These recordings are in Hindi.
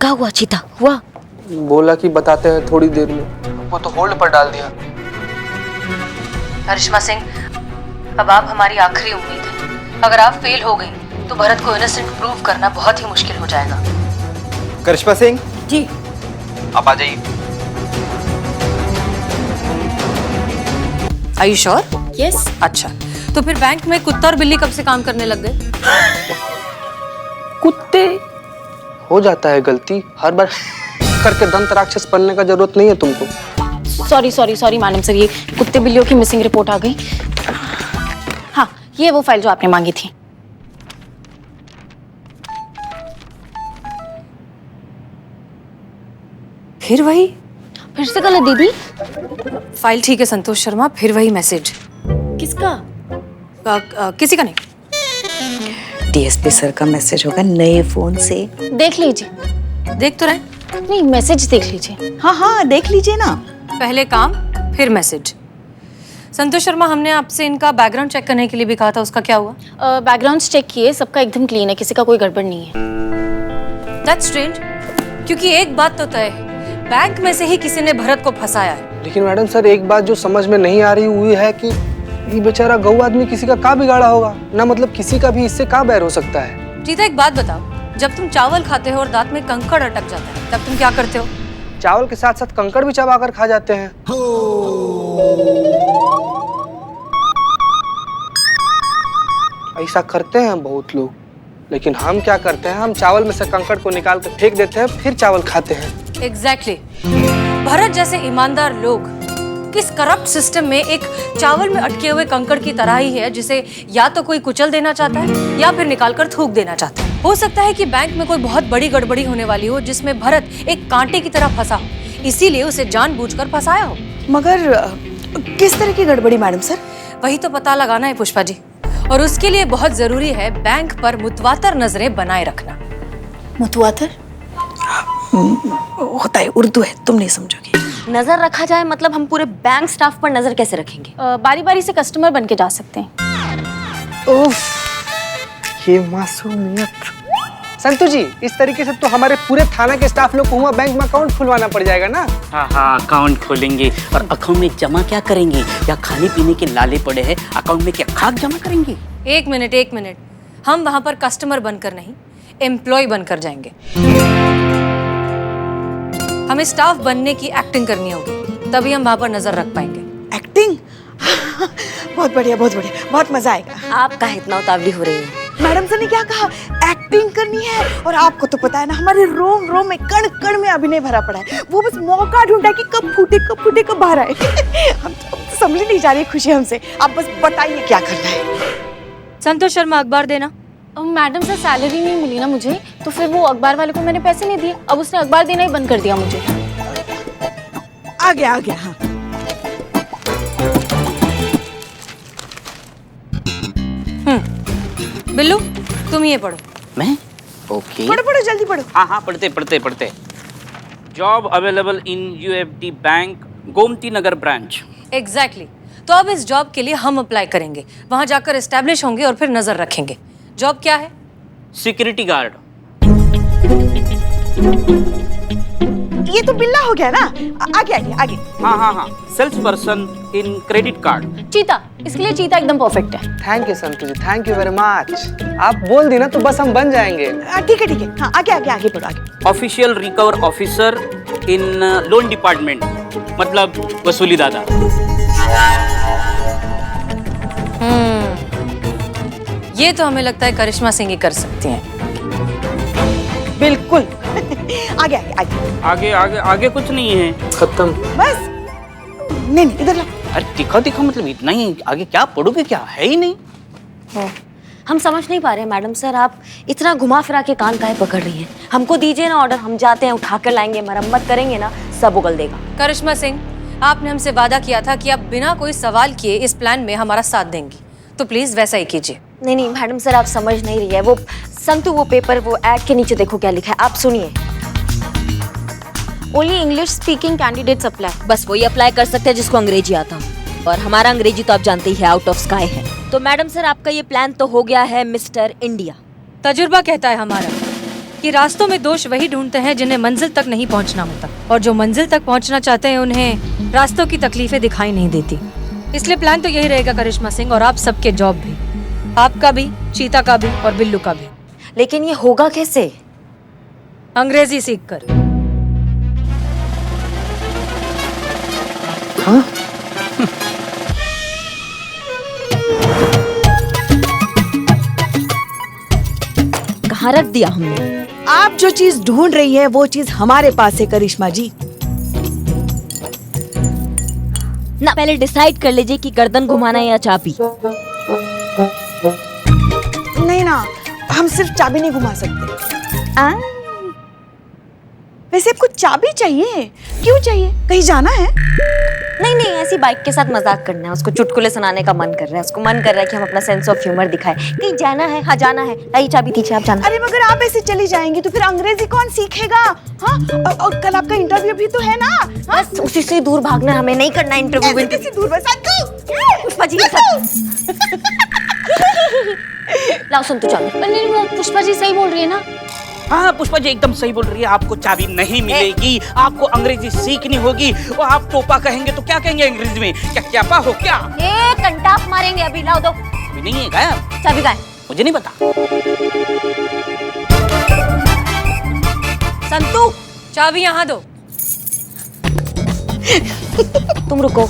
क्या हुआ चीता, हुआ? बोला कि बताते हैं थोड़ी देर में, वो तो होल्ड पर डाल दिया। करिश्मा सिंह, अब आप हमारी आखिरी उम्मीद है। अगर आप फेल हो गई तो भरत को इनोसेंट प्रूव करना बहुत ही मुश्किल हो जाएगा। करिश्मा सिंह जी। आप आ जाइए। Are you sure? यस। अच्छा, तो फिर बैंक में कुत्ता और बिल्ली कब से काम करने लग गए? कुत्ते हो जाता है गलती, हर बार करके दंत राक्षस बनने का जरूरत नहीं है तुमको। सॉरी मैडम सर, ये कुत्ते बिल्लियों की मिसिंग रिपोर्ट आ गई। हाँ, ये वो फाइल जो आपने मांगी थी। फिर वही? फिर से गलत दीदी? फाइल ठीक है संतोष शर्मा, फिर वही मैसेज। किसका? किसी का नहीं। डीएसपी सर का मैसेज होगा नए फोन से। देख लीजिए। देख तो रहे। नहीं, मैसेज देख लीजिए। हाँ देख लीजिए ना। पहले काम फिर मैसेज। संतोष शर्मा, हमने आपसे इनका बैकग्राउंड चेक करने के लिए भी कहा था, उसका क्या हुआ? बैकग्राउंड चेक किए, सबका एकदम क्लीन है, किसी का कोई गड़बड़ नहीं है। दैट्स स्ट्रेंज, क्योंकि एक बात तो तय है, बैंक में से ही किसी ने भरत को फंसाया है। लेकिन मैडम सर, एक बात जो समझ में नहीं आ रही हुई है कि ये बेचारा गऊ आदमी किसी का क्या बिगाड़ा होगा ना, मतलब किसी का भी इससे क्या बैर हो सकता है। जीता, एक बात बताओ, जब तुम चावल खाते हो और दांत में कंकड़ अटक जाता है तब तुम क्या करते हो? चावल के साथ साथ कंकड़ भी चबाकर खा जाते हैं। ऐसा करते हैं बहुत लोग, लेकिन हम क्या करते हैं, हम चावल में से कंकड़ को निकाल कर फेंक देते हैं, फिर चावल खाते हैं। एग्जैक्टली। भरत जैसे ईमानदार लोग किस करप्ट सिस्टम में एक चावल में अटके हुए कंकड़ की तरह ही है, जिसे या तो कोई कुचल देना चाहता है या फिर निकालकर थूक देना चाहता है। हो सकता है कि बैंक में कोई बहुत बड़ी गड़बड़ी होने वाली हो जिसमें भरत एक कांटे की तरह फंसा हो, इसीलिए उसे जानबूझकर फंसाया हो। मगर किस तरह की गड़बड़ी मैडम सर? वही तो पता लगाना है पुष्पा जी, और उसके लिए बहुत जरूरी है बैंक पर मुतवातर नजरें बनाए रखना। मुतवातर होता है, उर्दू है, तुम नहीं समझोगी। नजर रखा जाए मतलब हम पूरे बैंक स्टाफ पर नजर कैसे रखेंगे? बारी बारी से कस्टमर बन के जा सकते हैं। उफ, ये मासूमियत। संतु जी, इस तरीके से तो हमारे पूरे थाना के स्टाफ लोग को हुआ बैंक में अकाउंट खुलवाना पड़ जाएगा ना। हाँ, अकाउंट खोलेंगे और अकाउंट में जमा क्या करेंगे? या खाने पीने के लाले पड़े हैं, अकाउंट में क्या खाक जमा करेंगे? एक मिनट, हम वहां पर कस्टमर बनकर नहीं, एम्प्लॉय बनकर जाएंगे। हमें स्टाफ बनने की एक्टिंग करनी होगी, तभी हम वहां पर नजर रख पाएंगे। एक्टिंग? बहुत बढ़िया, बहुत मजा आएगा। आप काहे इतना उतावली हो रही है? मैडम सर ने क्या कहा? एक्टिंग करनी है, और आपको तो पता है ना, हमारे रोम रोम में कण कण में अभिनय भरा पड़ा है। वो बस मौका ढूंढा कि कब फूटे कब बाहर आए। हम तो समझ नहीं जा रही खुशी हमसे। आप बस बताइए क्या करना है। संतोष शर्मा, अखबार देना। मैडम सर, सैलरी नहीं मिली ना मुझे, तो फिर वो अखबार वाले को मैंने पैसे नहीं दिए, अब उसने अखबार देना ही बंद कर दिया मुझे। आ गया हाँ। बिल्लू, तुम ये पढ़ो। मैं? ओके। पढ़ो जल्दी पढ़ो। हाँ, पढ़ते। Job available in UFD bank, Gomti Nagar branch. Exactly. तो अब इस जॉब के लिए हम अप्लाई करेंगे, वहां जाकर एस्टैब्लिश होंगे और फिर नजर रखेंगे। जॉब क्या है? Security guard. ये तो बिल्ला हो गया ना। आगे। हाँ, sales person in credit card. चीता, इसके लिए चीता एकदम परफेक्ट है। Thank you Santu ji, thank you very much. आप बोल दी ना तो बस हम बन जाएंगे। ठीक है। हाँ, आगे पढ़ो आगे। Official recover officer in loan department, मतलब वसूली दादा। ये तो हमें लगता है करिश्मा सिंह ही कर सकती हैं। बिल्कुल। आगे कुछ नहीं है। खत्म। बस नहीं इधर ला। अरे दिखा मतलब इतना ही, आगे क्या पढ़ोगे? क्या है ही नहीं। हम समझ नहीं पा रहे मैडम सर, आप इतना घुमा फिरा के कान काहे पकड़ रही हैं? हमको दीजिए ना ऑर्डर, हम जाते हैं, उठा कर लाएंगे, मरम्मत करेंगे ना, सब उगल देगा। करिश्मा सिंह, आपने हमसे वादा किया था कि आप बिना कोई सवाल किए इस प्लान में हमारा साथ देंगी, तो प्लीज वैसा ही कीजिए। नहीं मैडम सर, आप समझ नहीं रही है। वो संतु, वो पेपर, वो ऐड के नीचे देखो क्या लिखा है, आप सुनिए। Only English speaking candidates apply. बस वही अप्लाई कर सकते हैं जिसको अंग्रेजी आता हो, और हमारा अंग्रेजी तो आप जानते ही है, आउट ऑफ स्काई है। तो मैडम सर, आपका ये प्लान तो हो गया है मिस्टर इंडिया। तजुर्बा कहता है हमारा कि रास्तों में दोष वही ढूंढते हैं जिन्हें मंजिल तक नहीं पहुंचना होता, और जो मंजिल तक पहुंचना चाहते हैं उन्हें रास्तों की तकलीफें दिखाई नहीं देती। इसलिए प्लान तो यही रहेगा करिश्मा सिंह, और आप सबके जॉब भी, आपका भी, चीता का भी और बिल्लू का भी। लेकिन ये होगा कैसे? अंग्रेजी सीखकर। हाँ? कहाँ रख दिया हमने? आप जो चीज ढूंढ रही है वो चीज हमारे पास है करिश्मा जी। ना पहले डिसाइड कर लीजिए कि गर्दन घुमाना है या चाबी। नहीं ना, हम सिर्फ चाबी नहीं घुमा सकते। वैसे आपको चाबी चाहिए? क्यों चाहिए? कहीं जाना है? नहीं नहीं, ऐसी बाइक के साथ मजाक करना है। उसको चुटकुले सुनाने का मन कर रहा है, उसको मन कर रहा है कि हम अपना सेंस ऑफ ह्यूमर दिखाएं। कहीं जाना है? हाँ जाना है। लाइए चाबी दीजिए, आप जाना। अरे मगर आप ऐसे चली जाएंगी तो फिर अंग्रेजी कौन सीखेगा? हाँ, और कल आपका इंटरव्यू भी तो है ना? हाँ? बस उसी से दूर भागना है, हमें नहीं करना इंटरव्यू। ऐसे कैसे दूर? बस पुष्पा जी लाओ सुन तू चाबी। नहीं, वो पुष्पा जी सही बोल रही है ना। हाँ पुष्पा जी एकदम सही बोल रही है, आपको चाबी नहीं मिलेगी, आपको अंग्रेजी सीखनी होगी। वो आप टोपा कहेंगे तो क्या कहेंगे अंग्रेजी में? क्या क्यापा हो क्या? ए कंटाप मारेंगे अभी। लाओ दो। अभी नहीं है गायब? चाबी गायब। मुझे नहीं पता। संतू, चाबी यहाँ दो। तुम रुको।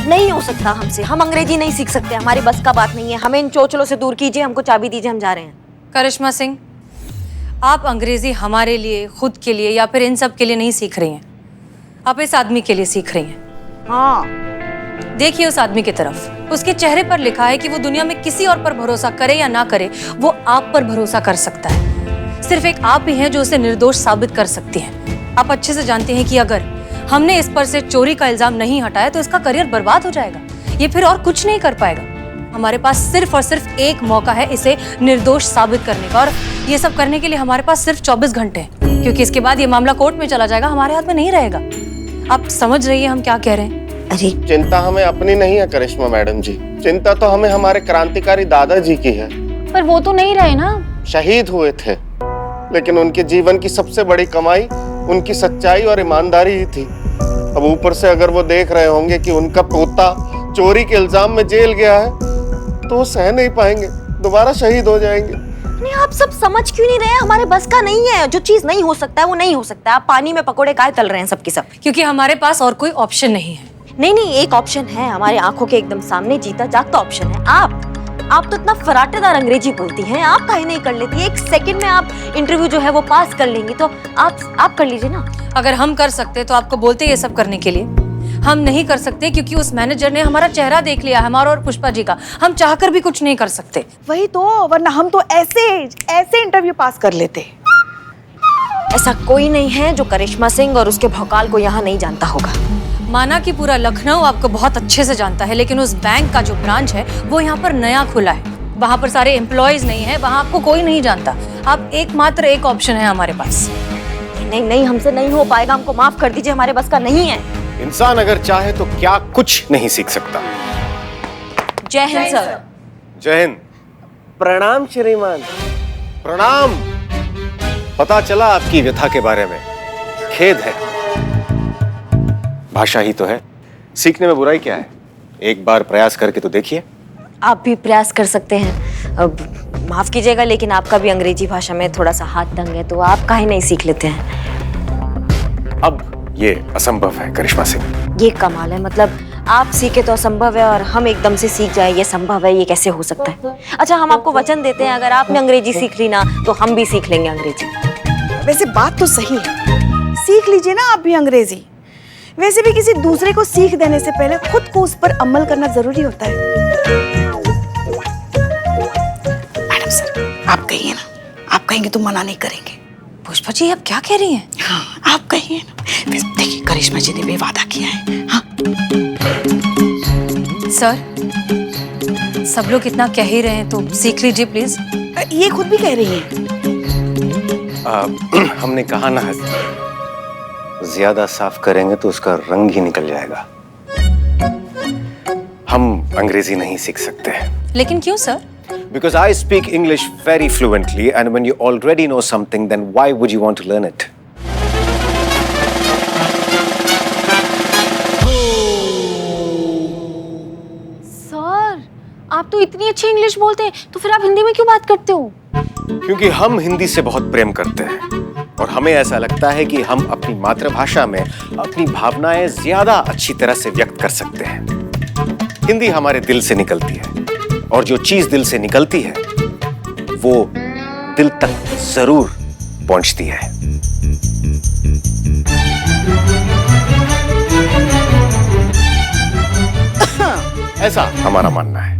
नहीं हो सकता हमसे, हम अंग्रेजी नहीं सीख सकते, हमारी बस का बात नहीं है। हमें इन चोचलों से दूर कीजिए, हमको चाबी दीजिए, हम जा रहे हैं। करिश्मा सिंह, आप अंग्रेजी हमारे लिए, खुद के लिए या फिर इन सब के लिए नहीं सीख रही हैं, आप इस आदमी के लिए सीख रही हैं। हाँ, देखिए उस आदमी की तरफ, उसके चेहरे पर लिखा है कि वो दुनिया में किसी और पर भरोसा करे या ना करे, वो आप पर भरोसा कर सकता है। सिर्फ एक आप ही हैं जो उसे निर्दोष साबित कर सकती हैं। आप अच्छे से जानते हैं कि अगर हमने इस पर से चोरी का इल्जाम नहीं हटाया तो इसका करियर बर्बाद हो जाएगा, ये फिर और कुछ नहीं कर पाएगा। हमारे पास सिर्फ और सिर्फ एक मौका है इसे निर्दोष साबित करने का, और ये सब करने के लिए हमारे पास सिर्फ 24 घंटे हैं, क्योंकि इसके बाद ये मामला कोर्ट में चला जाएगा, हमारे हाथ में नहीं रहेगा। आप समझ रही है हम क्या कह रहे हैं? अरे चिंता हमें अपनी नहीं है करिश्मा मैडम जी, चिंता तो हमें हमारे क्रांतिकारी दादाजी की है। पर वो तो नहीं रहे ना। शहीद हुए थे, लेकिन उनके जीवन की सबसे बड़ी कमाई उनकी सच्चाई और ईमानदारी ही थी। अब ऊपर से अगर वो देख रहे होंगे कि उनका पोता चोरी के इल्जाम में जेल गया है तो वो सह नहीं पाएंगे, दोबारा शहीद हो जाएंगे। नहीं, आप सब समझ क्यों नहीं रहे? हमारे बस का नहीं है। जो चीज नहीं हो सकता है वो नहीं हो सकता है। आप पानी में पकोड़े काहे तल रहे हैं सबके सब? क्योंकि हमारे पास और कोई ऑप्शन नहीं है। नहीं नहीं, एक ऑप्शन है हमारे आंखों के एकदम सामने, जीता जागता ऑप्शन है। आप तो इतना फराटेदार अंग्रेजी बोलती हैं, आप काहे नहीं कर लेती? एक सेकंड में आप इंटरव्यू जो है वो पास कर लेंगी, तो आप कर लीजिए ना। अगर हम कर सकते तो आपको बोलते ये सब करने के लिए, हम नहीं कर सकते क्योंकि उस मैनेजर ने हमारा चेहरा देख लिया, हमारा और पुष्पा जी का। हम चाहकर भी कुछ नहीं कर सकते। वही तो, वरना हम तो ऐसे इंटरव्यू पास कर लेते। ऐसा कोई नहीं है जो करिश्मा सिंह और उसके भौकाल को यहाँ नहीं जानता होगा। माना कि पूरा लखनऊ आपको बहुत अच्छे से जानता है, लेकिन उस बैंक का जो ब्रांच है वो यहाँ पर नया खुला है, वहाँ पर सारे एम्प्लॉयज नहीं है, वहाँ आपको कोई नहीं जानता। आप एकमात्र एक ऑप्शन है हमारे पास। नहीं नहीं, हमसे नहीं हो पाएगा, हमको माफ कर दीजिए, हमारे बस का नहीं है। इंसान अगर चाहे तो क्या कुछ नहीं सीख सकता। जय हिंद सर। जय हिंद। प्रणाम श्रीमान। प्रणाम। पता चला आपकी व्यथा के बारे में, खेद है। भाषा ही तो है, सीखने में बुराई क्या है? एक बार प्रयास करके तो देखिए। आप भी प्रयास कर सकते हैं। अब माफ कीजिएगा, लेकिन आपका भी अंग्रेजी भाषा में थोड़ा सा हाथ तंग है, तो आप काहे नहीं सीख लेते हैं? अब ये असंभव है करिश्मा सिंह। ये कमाल है, मतलब आप सीखे तो असंभव है और हम एकदम से सीख जाए ये संभव है, ये कैसे हो सकता है? अच्छा, हम आपको वचन देते हैं, अगर आपने अंग्रेजी सीख ली ना तो हम भी सीख लेंगे अंग्रेजी। वैसे बात तो सही है, सीख लीजिए ना आप भी अंग्रेजी। वैसे भी किसी दूसरे को सीख देने से पहले खुद को उस पर अमल करना जरूरी होता है। मैडम सर, आप कहिए ना, आप कहेंगे तो मना नहीं करेंगे। पुष्पा जी आप क्या कह रही हैं? हाँ, आप कहिए ना। देखिए करिश्मा जी ने भी वादा किया है। हाँ सर, सब लोग इतना कह ही रहे हैं तो सीख लीजिए प्लीज। ये खुद भी कह रही हैं। हमने कहा ना, ज्यादा साफ करेंगे तो उसका रंग ही निकल जाएगा। हम अंग्रेजी नहीं सीख सकते। लेकिन क्यों sir? Because I speak English very fluently, and when you already know something, then why would you want to learn it? Sir, आप तो इतनी अच्छी इंग्लिश बोलते हैं, तो फिर आप हिंदी में क्यों बात करते हो? क्योंकि हम हिंदी से बहुत प्रेम करते हैं और हमें ऐसा लगता है कि हम अपनी मातृभाषा में अपनी भावनाएं ज्यादा अच्छी तरह से व्यक्त कर सकते हैं। हिंदी हमारे दिल से निकलती है और जो चीज दिल से निकलती है वो दिल तक जरूर पहुंचती है। ऐसा हमारा मानना है।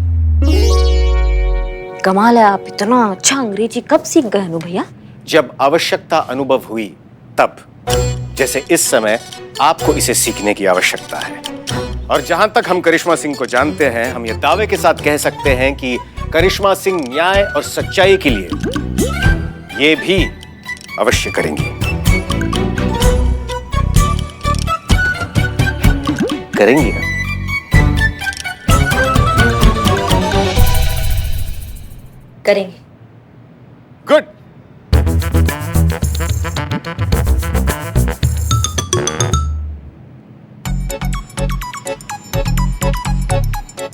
कमाल है, आप इतना अच्छा अंग्रेजी कब सीख गए अनु भैया? जब आवश्यकता अनुभव हुई तब, जैसे इस समय आपको इसे सीखने की आवश्यकता है। और जहां तक हम करिश्मा सिंह को जानते हैं, हम ये दावे के साथ कह सकते हैं कि करिश्मा सिंह न्याय और सच्चाई के लिए ये भी अवश्य करेंगी। करेंगी ना? करेंगे। गुड।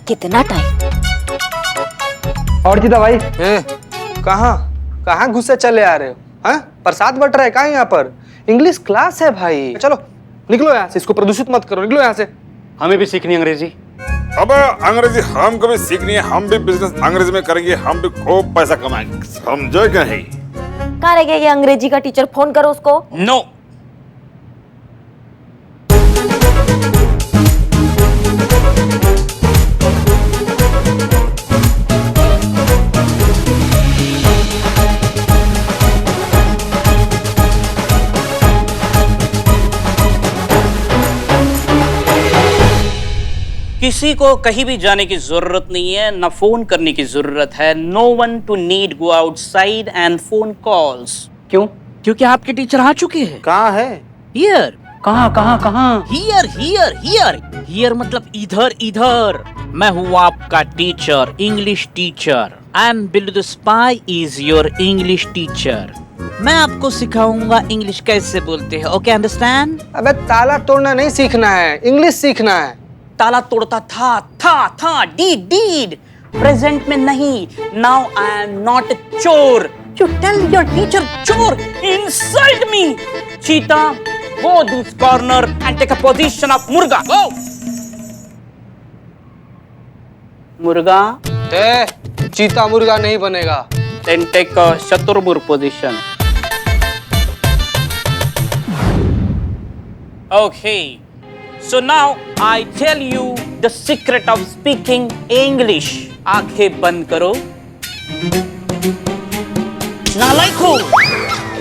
कितना टाइम? और जीता भाई, कहाँ घुसे चले आ रहे हो? हाँ, प्रसाद बट रहा है कहाँ यहाँ पर? इंग्लिश क्लास है भाई, चलो निकलो यहाँ से, इसको प्रदूषित मत करो, निकलो यहाँ से। हमें भी सीखनी अंग्रेजी। अब अंग्रेजी हमको भी सीखनी है, हम भी बिजनेस अंग्रेजी में करेंगे, हम भी खूब पैसा कमाएंगे, समझो क्या है? कहाँ रह गया ये अंग्रेजी का टीचर? फोन करो उसको। नो। किसी को कहीं भी जाने की जरूरत नहीं है, ना फोन करने की जरूरत है। No one to need go outside and phone calls. क्यों? क्योंकि आपके टीचर आ चुके हैं। कहाँ है? हियर। कहाँ? Here here here. हियर मतलब इधर इधर। मैं हूँ आपका teacher, English teacher. I am Billu the spy is your English teacher. मैं आपको सिखाऊंगा इंग्लिश कैसे बोलते हैं। Okay, understand? अबे ताला तोड़ना नहीं सीखना है, इंग्लिश सीखना है। ताला तोड़ता था, डीड प्रेजेंट में नहीं। Now I am not a चोर। यू टेल योर टीचर चोर, insult me. Cheeta, go this corner and take a position of मुर्गा। गो। मुर्गा? चीता मुर्गा नहीं बनेगा। देन टेक अ शतुरमुर्ग position. Okay. So now I tell you the secret of speaking English. आंखें बंद करो। नालायक हो,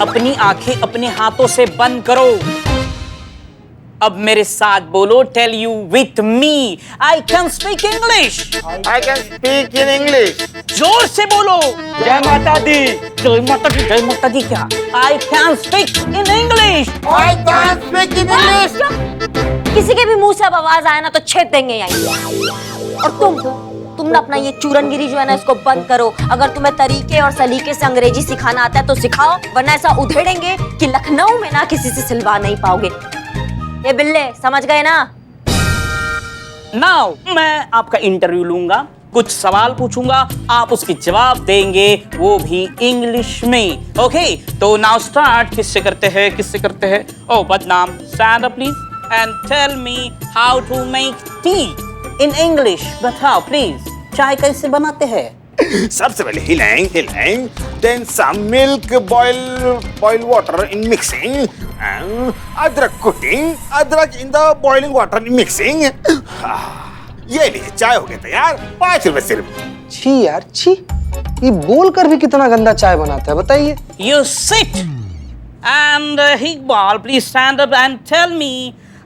अपनी आंखें अपने हाथों से बंद करो। अब मेरे साथ बोलो, tell you with me, I can speak English. I can speak in English. जोर से बोलो। जय माता दी। जय माता दी, जय माता दी क्या? I can speak in English. I can speak in English. किसी के भी मुंह से अब आवाज आए ना तो छेद देंगे यहीं। और तुम ना अपना ये चूरनगिरी जो है ना इसको बंद करो। अगर तुम्हें तरीके और सलीके से अंग्रेजी सिखाना आता है तो सिखाओ, वरना ऐसा उधेड़ेंगे कि लखनऊ में ना किसी से सिलवा नहीं पाओगे। ये बिल्ले, समझ गए ना? नाउ मैं आपका इंटरव्यू लूंगा, कुछ सवाल पूछूंगा, आप उसके जवाब देंगे, वो भी इंग्लिश में। ओके, तो नाउ स्टार्ट। किससे करते हैं? ओ बदनाम, stand up please and tell me how to make tea in English. बताओ प्लीज, चाय कैसे बनाते हैं? सबसे पहले हिलाएं, then some milk, boil water in mixing, and अदरक cooking, अदरक in the boiling water in mixing. ये लिए चाय हो गया तैयार, 5 रुपए सिर्फ। छी यार छी, ये बोल कर भी कितना गंदा चाय बनाता है, बताइए। You sit and Iqbal, please stand up and tell me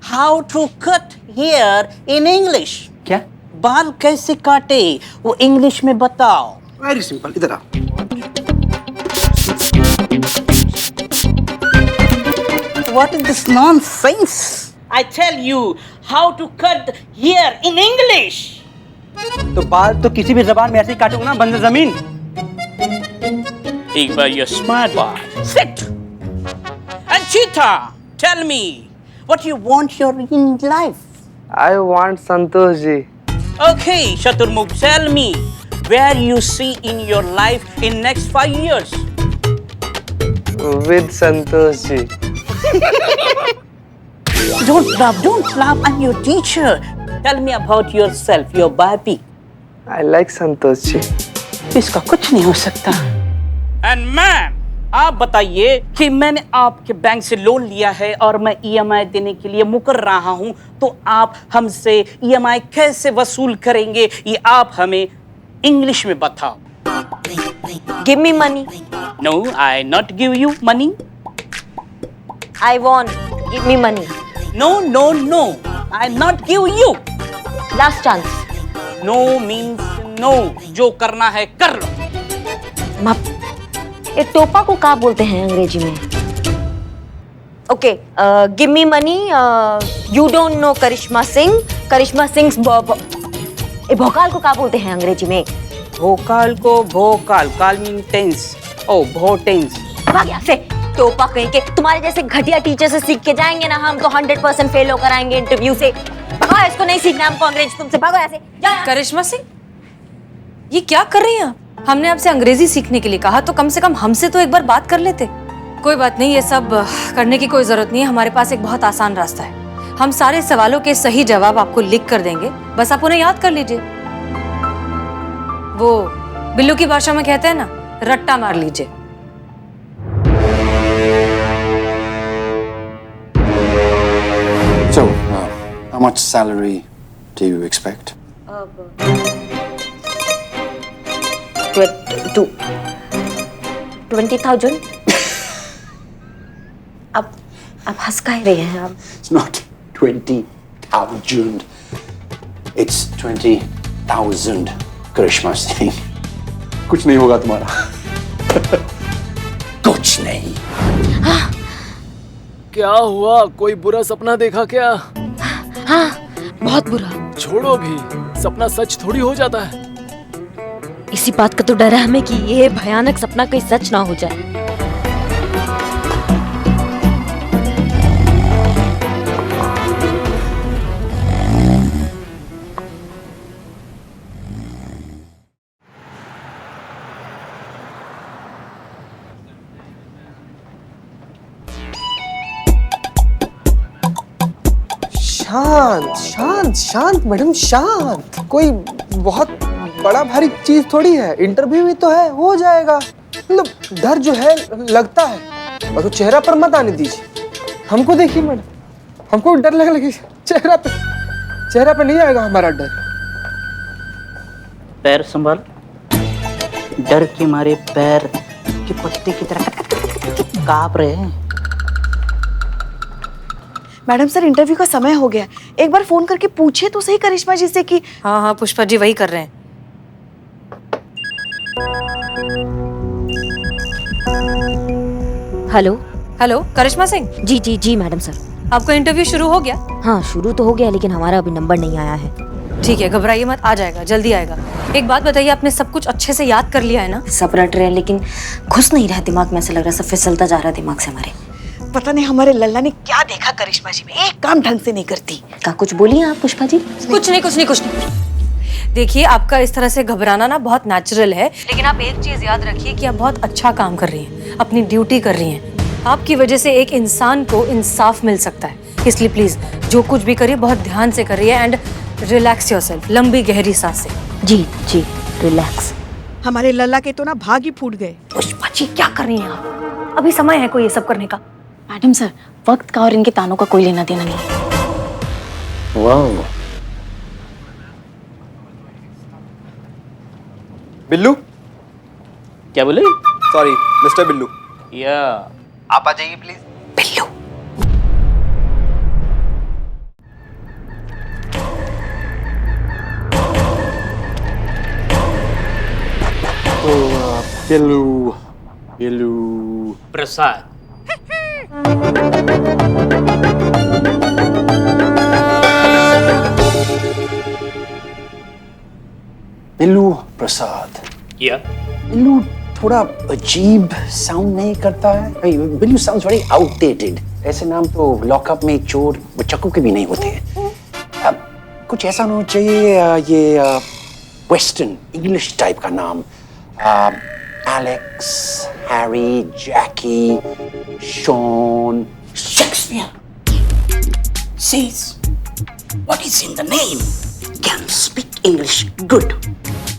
how to cut hair in English. क्या? बाल कैसे काटे वो इंग्लिश में बताओ। वेरी सिंपल, इधर आ। What is this nonsense? I tell you how to cut hair in English. तो बाल तो किसी भी जबान में ऐसे ही काटूंगा ना, बंदर जमीन। एक बार you're smart boy. Sit. And Cheetah, tell me, what you want your in life? I want Santosh ji. Okay, Shaturmukh, tell me, where you see in your life in next 5 years? With Santosh ji. Don't laugh, I'm your teacher. Tell me about yourself, your baby. I like Santosh ji. इसका कुछ नहीं हो सकता. And ma'am, आप बताइए कि मैंने आपके बैंक से लोन लिया है और मैं EMI देने के लिए मुकर रहा हूं, तो आप हमसे EMI कैसे वसूल करेंगे, ये आप हमें इंग्लिश में बताओ. Give me money. No, I not give you money. I want. Give me money. No, I not give you. Last chance. No means no. जो करना है कर लो. ये टोपा को क्या बोलते हैं अंग्रेजी में? Okay, give me money. You don't know Karishma Singh. Karishma Singh भोकाल को क्या बोलते हैं अंग्रेजी में? भोकाल को भोकाल. काल मीन टेंस. ओ भोटेंस. भाग यहाँ से. टोपा कहीं के. तुम्हारे जैसे घटिया टीचर से सीख के जाएंगे ना हम तो 100% फेल होकर आएंगे इंटरव्यू से. भगो, इसको नहीं सीखना हमको अंग्रेजी तुमसे. भागो यहाँ से. करिश्मा सिंह, ये क्या कर रही हैं आप? हमने आपसे अंग्रेजी सीखने के लिए कहा, तो कम से कम हमसे तो एक बार बात कर लेते. कोई बात नहीं, ये सब करने की कोई जरूरत नहीं है. हमारे पास एक बहुत आसान रास्ता है. हम सारे सवालों के सही जवाब आपको लिख कर देंगे, बस आप उन्हें याद कर लीजिए. वो बिल्लू की भाषा में कहते हैं ना, रट्टा मार लीजिए. So, how much salary do you expect? 20,000. अब हंस का रहे हैं आप? It's not 20,000. It's 20,000. करिश्मा सिंह, कुछ नहीं होगा तुम्हारा. कुछ नहीं. क्या हुआ? कोई बुरा सपना देखा क्या? हाँ, बहुत बुरा. छोड़ो भी, सपना सच थोड़ी हो जाता है. इसी बात का तो डर है हमें कि ये भयानक सपना कहीं सच ना हो जाए. शांत शांत शांत मैडम, शांत. कोई बहुत बड़ा भारी चीज थोड़ी है. इंटरव्यू ही तो है, हो जाएगा. मतलब डर जो है लगता है, बस वो चेहरा पर मत आने दीजिए. हमको देखिए मैडम, हमको डर लगे चेहरा पे नहीं आएगा हमारा डर. पैर संभाल. डर के मारे पैर के पत्ते की तरह कांप रहे हैं. मैडम सर, इंटरव्यू का समय हो गया. एक बार फोन करके पूछे तो सही करिश्मा जी से कि. हाँ, पुष्पा जी वही कर रहे हैं. हेलो, करिश्मा सिंह. जी मैडम सर. आपका इंटरव्यू शुरू हो गया? हाँ, शुरू तो हो गया, लेकिन हमारा अभी नंबर नहीं आया है. ठीक है, घबराइए मत, आ जाएगा, जल्दी आएगा. एक बात बताइए, आपने सब कुछ अच्छे से याद कर लिया है ना? सब रट रहे हैं लेकिन घुस नहीं रहा दिमाग में. ऐसा लग रहा है सब फिसलता जा रहा है दिमाग से हमारे. पता नहीं हमारे लल्ला ने क्या देखा करिश्मा जी में, एक काम ढंग से नहीं करती. क्या कुछ बोली आप पुष्पा जी? कुछ नहीं. देखिए, आपका इस तरह से घबराना ना बहुत नेचुरल है, लेकिन आप एक चीज याद रखिए कि आप बहुत अच्छा काम कर रही हैं, अपनी ड्यूटी कर रही हैं. आपकी वजह से एक इंसान को इंसाफ मिल सकता है, इसलिए प्लीज जो कुछ भी करिए बहुत ध्यान से करिए. And relax yourself. लंबी गहरी सांसें. जी रिलैक्स. हमारे लल्ला के तो ना भाग ही फूट गए. पुष्पा जी, क्या कर रही हैं आप? अभी समय है कोई ये सब करने का? मैडम सर, वक्त का और इनके तानों का कोई लेना देना नहीं है. वाह. बिल्लू. क्या बोले? Sorry, mister Billu. या आप आ जाइए प्लीज. बिल्लू. बिल्लू प्रसाद. बिल्लू प्रसाद. या बिल्लू थोड़ा अजीब साउंड नहीं करता है? Billu sounds very outdated. ऐसे नाम तो लॉकअप में चोर बच्चों के भी नहीं होते हैं। कुछ ऐसा होना चाहिए, ये वेस्टर्न इंग्लिश टाइप का नाम। Alex, Harry, Jackie, Shawn, Shakespeare. Says, what is in the name? Can speak English good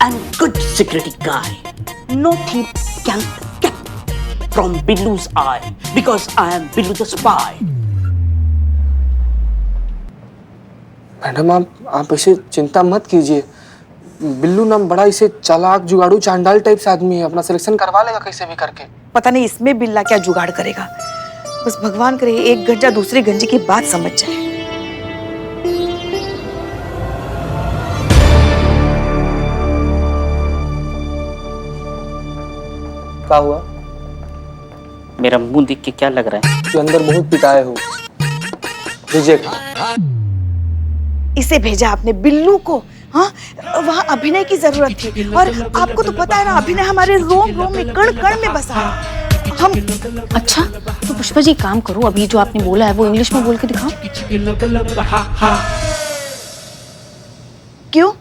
and good security guy. Nothing can get from Billu's eye because I am Billu the spy. Madam आप ऐसे चिंता मत कीजिए। बिल्लू नाम बड़ा इसे चालाक जुगाड़ू चांडाल टाइप से आदमी है, अपना सिलेक्शन करवा लेगा कैसे भी करके। पता नहीं इसमें बिल्ला क्या जुगाड़ करेगा। बस भगवान करे एक गंजा दूसरे गंजे की बात समझ जाए। क्या हुआ? मेरा मुंह देख के क्या लग रहा है? कि अंदर बहुत पिटाए हो। रिजेक्ट। इसे भेजा आपने बिल्लू को? हाँ, वहाँ अभिनय की जरूरत थी और आपको तो पता है ना, अभिनय हमारे रोम रोम में कण कण में बसा है। हम अच्छा तो पुष्पा जी काम करो, अभी जो आपने बोला है वो इंग्लिश में बोल के दिखाओ। क्यों,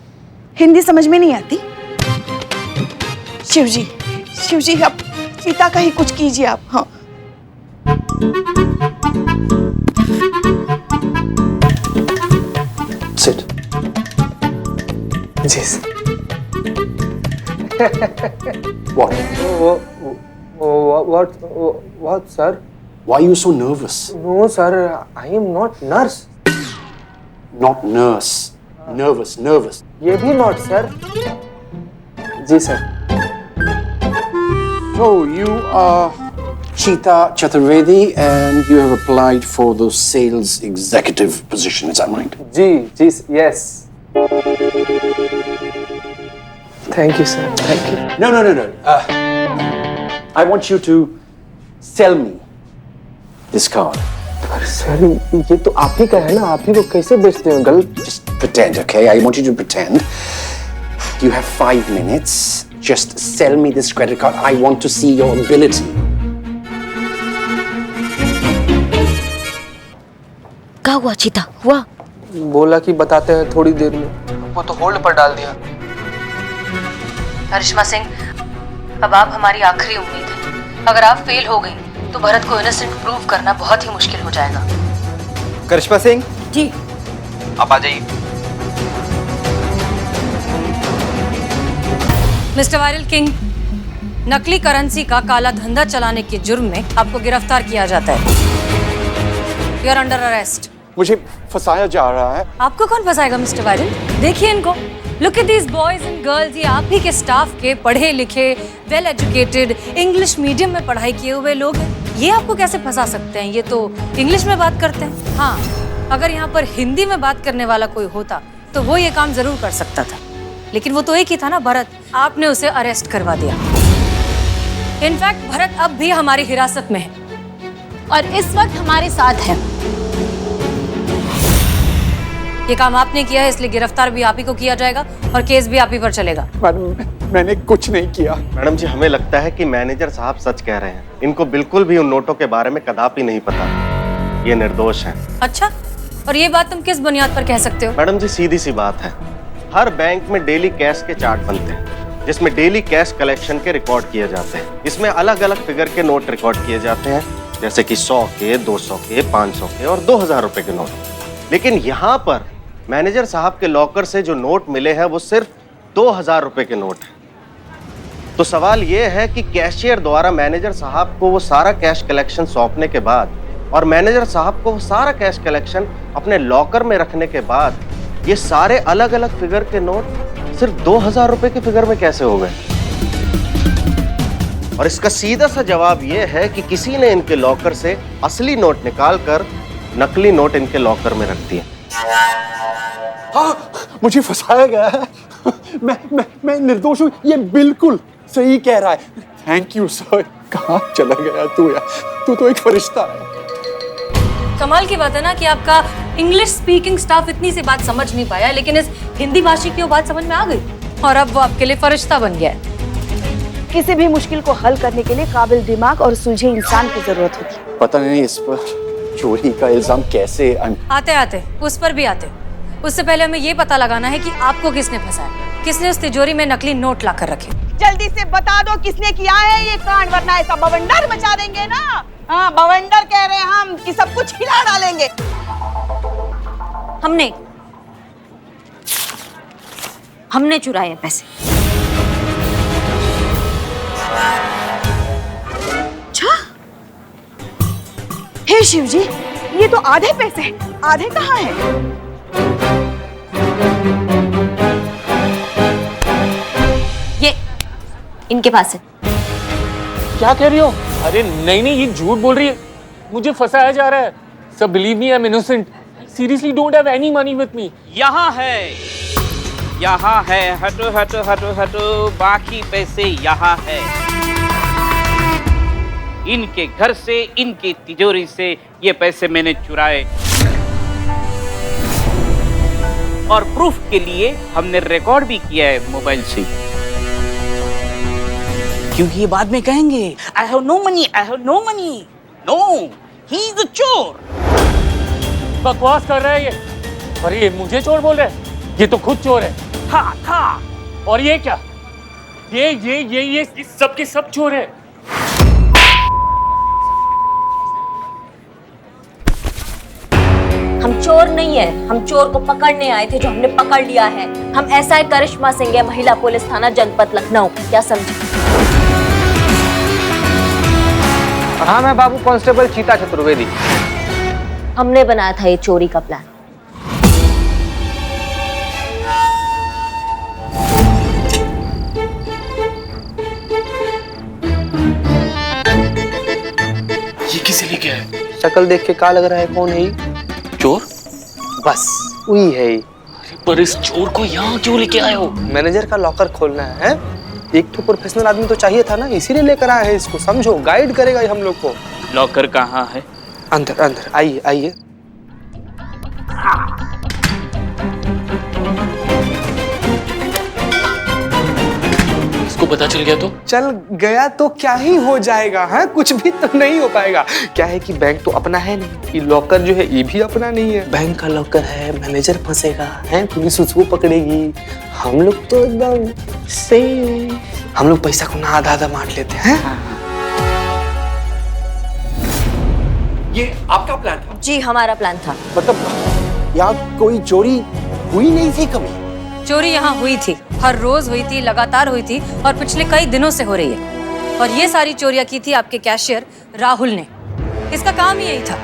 हिंदी समझ में नहीं आती? शिवजी शिवजी, आप सीता का ही कुछ कीजिए आप। हाँ Sit. Yes. What? What, sir? Why are you so nervous? No, sir. I am not nurse. Not nurse. Nervous. ये भी not, sir. जी sir. So you are Cheetah Chaturvedi and you have applied for the sales executive position, is that right? जी, yes. Thank you, sir. Thank you. No. I want you to sell me this card. पर सर ये तो आप ही का है ना, आप ही को कैसे बेचते हो? गलत। Just pretend, okay? I want you to pretend. You have 5 minutes. Just sell me this credit card. I want to see your ability. क्या हुआ चीता? हुआ? बोला कि बताते हैं थोड़ी देर में, वो तो होल्ड पर डाल दिया। करिश्मा सिंह, अब आप हमारी आखिरी उम्मीद है। अगर आप फेल हो गई तो भरत को इनोसेंट प्रूव करना बहुत ही मुश्किल हो जाएगा। करिश्मा सिंह जी आप आ जाइए। मिस्टर वायरल किंग, नकली करेंसी का काला धंधा चलाने के जुर्म में आपको गिरफ्तार किया जाता है। You are under arrest. मुझे फंसाया जा रहा है। आपको कौन फंसाएगा मिस्टर वायरल? देखिए इनको, look at these boys and girls. ये आप ही के स्टाफ के पढ़े लिखे, वेल एजुकेटेड, इंग्लिश मीडियम में पढ़ाई किए हुए लोग हैं। ये आपको कैसे फंसा सकते हैं? ये तो इंग्लिश में बात करते हैं। हाँ, अगर यहाँ पर हिंदी में बात करने वाला कोई होता तो वो ये काम जरूर कर सकता था, लेकिन वो तो एक ही था ना, भरत। आपने उसे अरेस्ट करवा दिया। इनफैक्ट भरत अब भी हमारी हिरासत में है और इस वक्त हमारे साथ है। ये काम आपने किया है, इसलिए गिरफ्तार भी आप ही को किया जाएगा और केस भी आप ही पर चलेगा। मैंने कुछ नहीं किया। मैडम जी, हमें लगता है कि मैनेजर साहब सच कह रहे हैं। इनको बिल्कुल भी उन नोटों के बारे में कदापि नहीं पता। ये निर्दोष हैं। अच्छा, और ये बात तुम किस बुनियाद पर कह सकते हो? मैडम जी, सीधी सी बात है। हर बैंक में डेली कैश के चार्ट बनते हैं, जिसमें डेली कैश कलेक्शन के रिकॉर्ड किए जाते हैं। इसमें अलग अलग फिगर के नोट रिकॉर्ड किए जाते हैं, जैसे कि 100 के, 200 के, 500 के और 2000 रुपए के नोट। लेकिन यहाँ पर मैनेजर साहब के लॉकर से जो नोट मिले हैं वो सिर्फ 2000 रुपए के नोट हैं। तो सवाल ये है कि कैशियर द्वारा मैनेजर साहब को वो सारा कैश कलेक्शन सौंपने के बाद और मैनेजर साहब को वो सारा कैश कलेक्शन अपने लॉकर में रखने के बाद ये सारे अलग अलग फिगर के नोट सिर्फ 2000 रुपए के फिगर में कैसे हो गए? और इसका सीधा सा जवाब ये है कि किसी ने इनके लॉकर से असली नोट निकाल कर नकली नोट इनके लॉकर में रख दिए। हाँ, मुझे फंसाया गया है। मैं निर्दोष हूँ, ये बिल्कुल सही कह रहा है। Thank you sir. कहाँ चला गया तू यार? तू तो एक फरिश्ता है। कमाल की बात है ना कि आपका इंग्लिश स्पीकिंग स्टाफ इतनी सी बात समझ नहीं पाया, लेकिन इस हिंदी भाषी की वो बात समझ में आ गई और अब वो आपके लिए फरिश्ता बन गया है। किसी भी मुश्किल को हल करने के लिए काबिल दिमाग और सूझे इंसान की जरूरत होती है। पता नहीं इस पर चोरी का इल्जाम कैसे आते आते उस पर भी आते। उससे पहले हमें ये पता लगाना है कि आपको किसने फंसाया, किसने उस तिजोरी में नकली नोट ला कर रखे। जल्दी से बता दो किसने किया है ये कांड, वरना ऐसा बवंडर मचा देंगे ना। हाँ, बवंडर कह रहे हैं हम कि सब कुछ हिला डालेंगे। हमने चुराए हैं पैसे। अच्छा, हे शिव जी, ये तो आधे पैसे, आधे कहाँ हैं? ये इनके पास है। क्या कह रही हो? अरे नहीं नहीं, ये झूठ बोल रही है, मुझे फंसाया जा रहा है। सब believe me, I am innocent. Seriously don't have any money with me. यहाँ है, हटो हटो हटो हटो, बाकी पैसे यहाँ है। इनके घर से, इनकी तिजोरी से ये पैसे मैंने चुराए, और प्रूफ के लिए हमने रिकॉर्ड भी किया है मोबाइल से, क्योंकि ये बाद में कहेंगे I have no money, I have no money. No, he is a चोर। बकवास कर रहा है ये। अरे ये मुझे चोर बोल रहा है? ये तो खुद चोर है। था। और ये क्या? ये सब के सब चोर है। हम चोर नहीं है, हम चोर को पकड़ने आए थे जो हमने पकड़ लिया है। हम एसआई करिश्मा सिंह है, महिला पुलिस थाना जनपद लखनऊ। क्या समझे? हाँ, मैं बाबू कांस्टेबल चीता चतुर्वेदी। हमने बनाया था ये चोरी का प्लान। ये किसे लेके आए? शक्ल देख के क्या लग रहा है, कौन है ये? चोर? बस वही है ये। पर इस चोर को यहाँ क्यों लेके आए हो? मैनेजर का लॉकर खोलना है? एक तो प्रोफेशनल आदमी तो चाहिए था ना, इसीलिए लेकर आए हैं इसको। समझो, गाइड करेगा ये हम लोग को। लॉकर कहाँ है? अंदर अंदर, आइए आइए। इसको पता चल गया तो? चल गया तो क्या ही हो जाएगा, है कुछ भी तो नहीं हो पाएगा। क्या है कि बैंक तो अपना है नहीं, ये लॉकर जो है ये भी अपना नहीं है। बैंक का लॉकर है, मैनेजर फंसेगा, है पुलिस उसको पकड़ेगी। हम लोग तो एकदम सेफ। हम लोग पैसा को ना आधा आधा बांट लेते हैं। ये आपका प्लान था? जी, हमारा प्लान था। मतलब यहाँ कोई चोरी हुई नहीं थी कभी? चोरी यहाँ हुई थी, हर रोज हुई थी, लगातार हुई थी, और पिछले कई दिनों से हो रही है। और ये सारी चोरियां की थी आपके कैशियर राहुल ने। इसका काम ही यही था,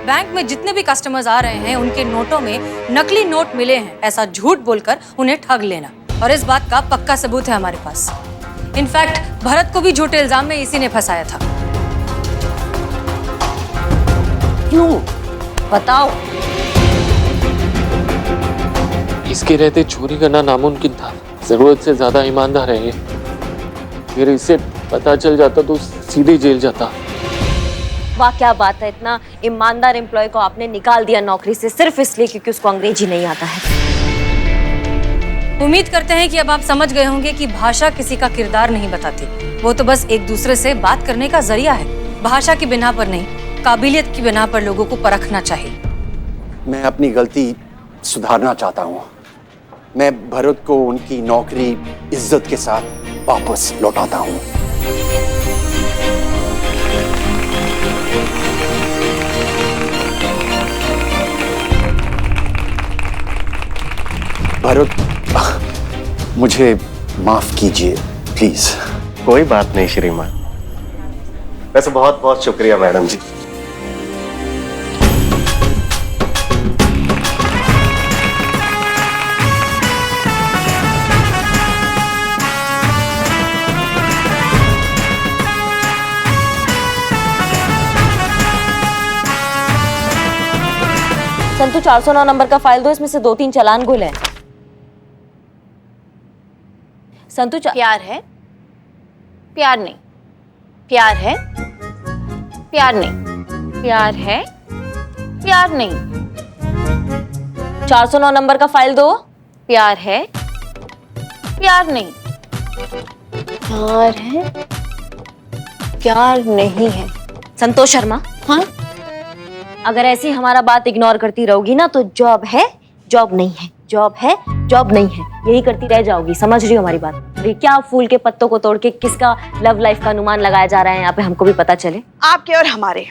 बैंक में जितने भी कस्टमर्स आ रहे हैं उनके नोटों में नकली नोट मिले हैं ऐसा झूठ बोलकर उन्हें ठग लेना। और इस बात का पक्का सबूत है हमारे पास। इनफैक्ट भरत को भी झूठे इल्जाम में इसी ने फंसाया था। क्यों? बताओ। इसके रहते चोरी करना नामुमकिन था। जरूरत से ज्यादा ईमानदार है ये। फिर इसे पता चल जाता तो सीधे जेल जाता। वाह, क्या बात है, इतना ईमानदार एम्प्लॉय को आपने निकाल दिया नौकरी से सिर्फ इसलिए क्योंकि उसको अंग्रेजी नहीं आता है। उम्मीद करते हैं कि अब आप समझ गए होंगे कि भाषा किसी का किरदार नहीं बताती, वो तो बस एक दूसरे से बात करने का जरिया है। भाषा की बिना पर नहीं, काबिलियत की बिना पर लोगों को परखना चाहिए। मैं अपनी गलती सुधारना चाहता हूँ। मैं भरत को उनकी नौकरी इज्जत के साथ वापस लौटाता हूँ। भरत, मुझे माफ कीजिए प्लीज। कोई बात नहीं श्रीमान। वैसे बहुत बहुत शुक्रिया मैडम जी। संतू 409 नंबर का फाइल दो, इसमें से 2-3 चालान गुल है। संतू प्यार है, प्यार नहीं, प्यार है, प्यार नहीं, प्यार है, प्यार नहीं। 409 नंबर का फाइल दो। प्यार है, प्यार नहीं। प्यार है, प्यार नहीं है। संतोष शर्मा, हाँ, अगर ऐसी हमारा बात इग्नोर करती रहोगी ना तो जॉब है, जॉब नहीं है, जॉब है, जॉब नहीं है, यही करती रह जाओगी। समझ रही हो हमारी बात? अरे क्या फूल के पत्तों को तोड़ के किसका लव लाइफ का अनुमान लगाया जा रहा है यहाँ पे, हमको भी पता चले। आपके और हमारे।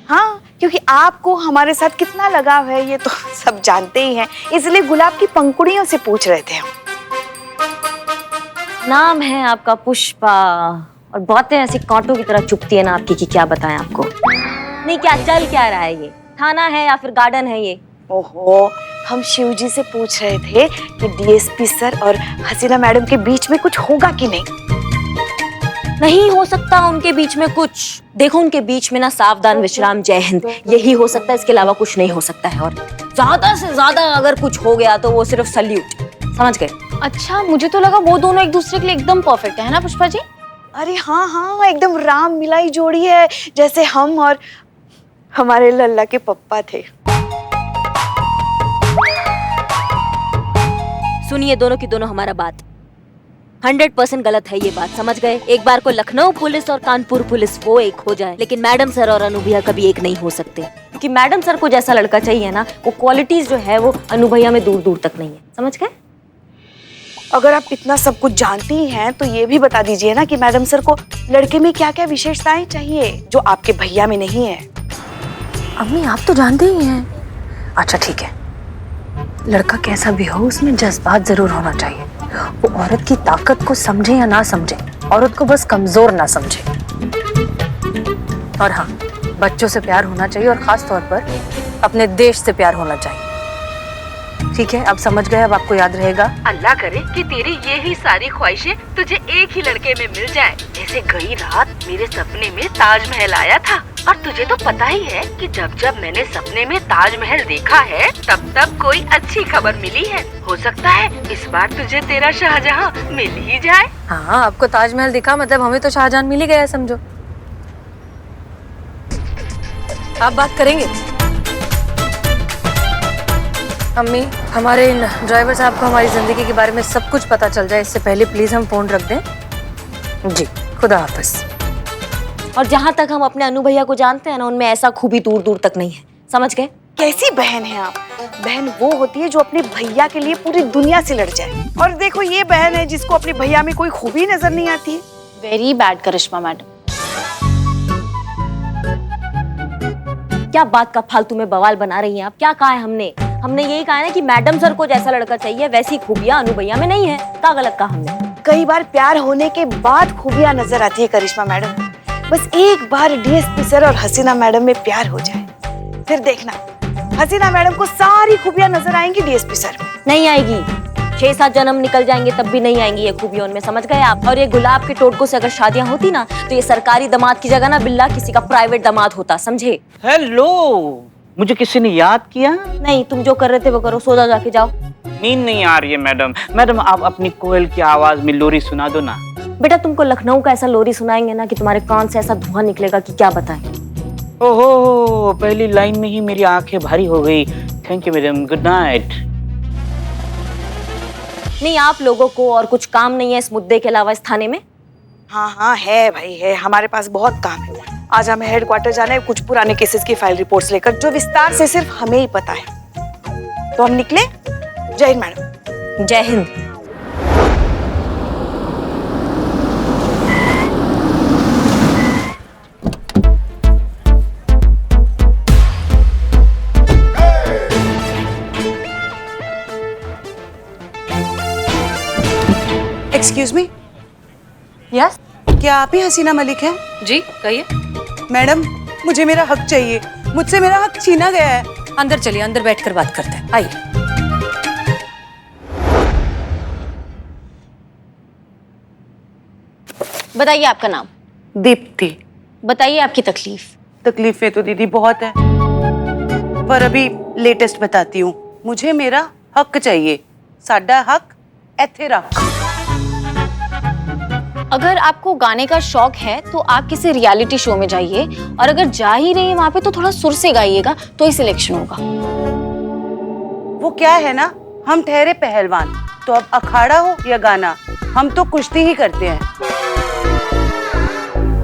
हाँ, क्योंकि आपको हमारे साथ कितना लगाव है ये तो सब जानते ही हैं, इसलिए गुलाब की पंखुड़ियों से पूछ रहे थे हम। नाम है आपका पुष्पा और बातें ऐसी कांटों की तरह चुभती है ना आपकी कि क्या बताएं आपको। नहीं, क्या चल क्या रहा है ये? थाना है या फिर गार्डन है ये? ओहो, हम शिवजी से पूछ रहे थे कि डीएसपी सर और हसीना मैडम के बीच में कुछ होगा कि नहीं। नहीं हो सकता उनके बीच में कुछ। देखो उनके बीच में ना सावधान विश्राम जय हिंद यही हो सकता है, इसके अलावा कुछ नहीं हो सकता है। और ज्यादा से ज्यादा अगर कुछ हो गया तो वो सिर्फ सल्यूट। समझ गए? अच्छा, मुझे तो लगा वो दोनों एक दूसरे के लिए एकदम परफेक्ट है ना पुष्पा जी? अरे हाँ हाँ, एकदम राम मिलाई जोड़ी है, जैसे हम और हमारे लल्ला के पप्पा थे। सुनिए दोनों की दोनों हमारा बात 100% गलत है ये बात, समझ गए? एक बार को लखनऊ पुलिस और कानपुर पुलिस वो एक हो जाए, लेकिन मैडम सर और अनु भैया कभी एक नहीं हो सकते, क्योंकि मैडम सर को जैसा लड़का चाहिए ना, वो क्वालिटीज जो है वो अनु भैया में दूर दूर तक नहीं है। समझ गए? अगर आप इतना सब कुछ जानती हैं तो ये भी बता दीजिए ना कि मैडम सर को लड़के में क्या क्या विशेषताएं चाहिए जो आपके भैया में नहीं है। अम्मी आप तो जानते ही हैं। अच्छा ठीक है, लड़का कैसा भी हो उसमें जज्बात जरूर होना चाहिए। वो औरत की ताकत को समझे या ना समझे, औरत को बस कमजोर ना समझे। और हाँ, बच्चों से प्यार होना चाहिए और खास तौर पर अपने देश से प्यार होना चाहिए। ठीक है, अब समझ गए, अब आपको याद रहेगा। अल्लाह करे कि तेरी ये ही सारी ख्वाहिशें तुझे एक ही लड़के में मिल जाए। जैसे गई रात मेरे सपने में ताजमहल आया था, और तुझे तो पता ही है कि जब जब मैंने सपने में ताजमहल देखा है तब तब कोई अच्छी खबर मिली है। हो सकता है इस बार तुझे तेरा शाहजहां मिल ही जाए। हाँ, आपको ताजमहल दिखा मतलब हमें तो शाहजहां मिल ही गया, समझो। आप बात करेंगे? अम्मी, हमारे इन ड्राइवर साहब को हमारी जिंदगी के बारे में सब कुछ पता चल जाए, इससे पहले प्लीज हम फोन रख दें। जी, खुदा हाफिज। और जहाँ तक हम अपने अनु भैया को जानते हैं ना, उनमें ऐसा खूबी दूर दूर तक नहीं है। समझ गए? कैसी बहन है आप? बहन वो होती है जो अपने भैया के लिए पूरी दुनिया से लड़ जाए, और देखो ये बहन है जिसको अपने भैया में कोई खूबी नजर नहीं आती है। वेरी बैड करिश्मा मैडम। क्या बात का फालतू में बवाल बना रही हैं आप? क्या कहा है हमने? हमने यही कहा है कि मैडम सर को जैसा लड़का चाहिए वैसी खूबियां अनु भैया में नहीं है। क्या गलत कहा हमने? कई बार प्यार होने के बाद खूबियां नजर आती है करिश्मा मैडम। बस एक बार डीएसपी सर और हसीना मैडम में प्यार हो जाए, फिर देखना हसीना मैडम को सारी खूबियां नजर आएंगी डीएसपी सर में। नहीं आएगी। 6-7 जन्म निकल जाएंगे तब भी नहीं आएंगी ये खूबियां उनमें। समझ गए आप? और ये गुलाब के टोटकों से अगर शादियां होती ना तो ये सरकारी दामाद की जगह ना बिल्ला किसी का प्राइवेट दामाद होता। समझे? हेलो, मुझे किसी ने याद किया? नहीं, तुम जो कर रहे थे वो करो, सो जाके जाओ। नींद नहीं आ रही है मैडम। मैडम आप अपनी कोयल की आवाज में लोरी सुना दो ना। बेटा तुमको लखनऊ का ऐसा लोरी सुनाएंगे ना कि तुम्हारे कान से ऐसा धुआं निकलेगा कि क्या बताएं। ओहो, पहली लाइन में ही मेरी आंखें भारी हो गई। Thank you madam, good night. नहीं, आप लोगों को और कुछ काम नहीं है इस मुद्दे के अलावा इस थाने में? हाँ हाँ है भाई है, हमारे पास बहुत काम है। आज हमें हेडक्वार्टर जाना है कुछ पुराने केसेस की फाइल रिपोर्ट्स लेकर, जो विस्तार से सिर्फ हमें ही पता है। तो हम निकले। जय हिंद मैडम। जय हिंद। एक्सक्यूज मी, यस, क्या आप ही हसीना मलिक हैं? जी कहिए। मैडम, मुझे मेरा हक चाहिए, मुझसे मेरा हक छीना गया है। अंदर चलिए, अंदर बैठकर बात करते हैं, आइए। बताइए आपका नाम। दीप्ति। बताइए आपकी तकलीफ। तकलीफें तो दीदी बहुत है, पर अभी लेटेस्ट बताती हूँ। मुझे मेरा हक चाहिए, साडा हक एथे रख। अगर आपको गाने का शौक है तो आप किसी रियलिटी शो में जाइए, और अगर जा ही रही है वहां पे तो थोड़ा सुर से गाइएगा तो ही सिलेक्शन होगा। वो क्या है ना, हम ठहरे पहलवान, तो अब अखाड़ा हो या गाना, हम तो कुश्ती ही करते हैं।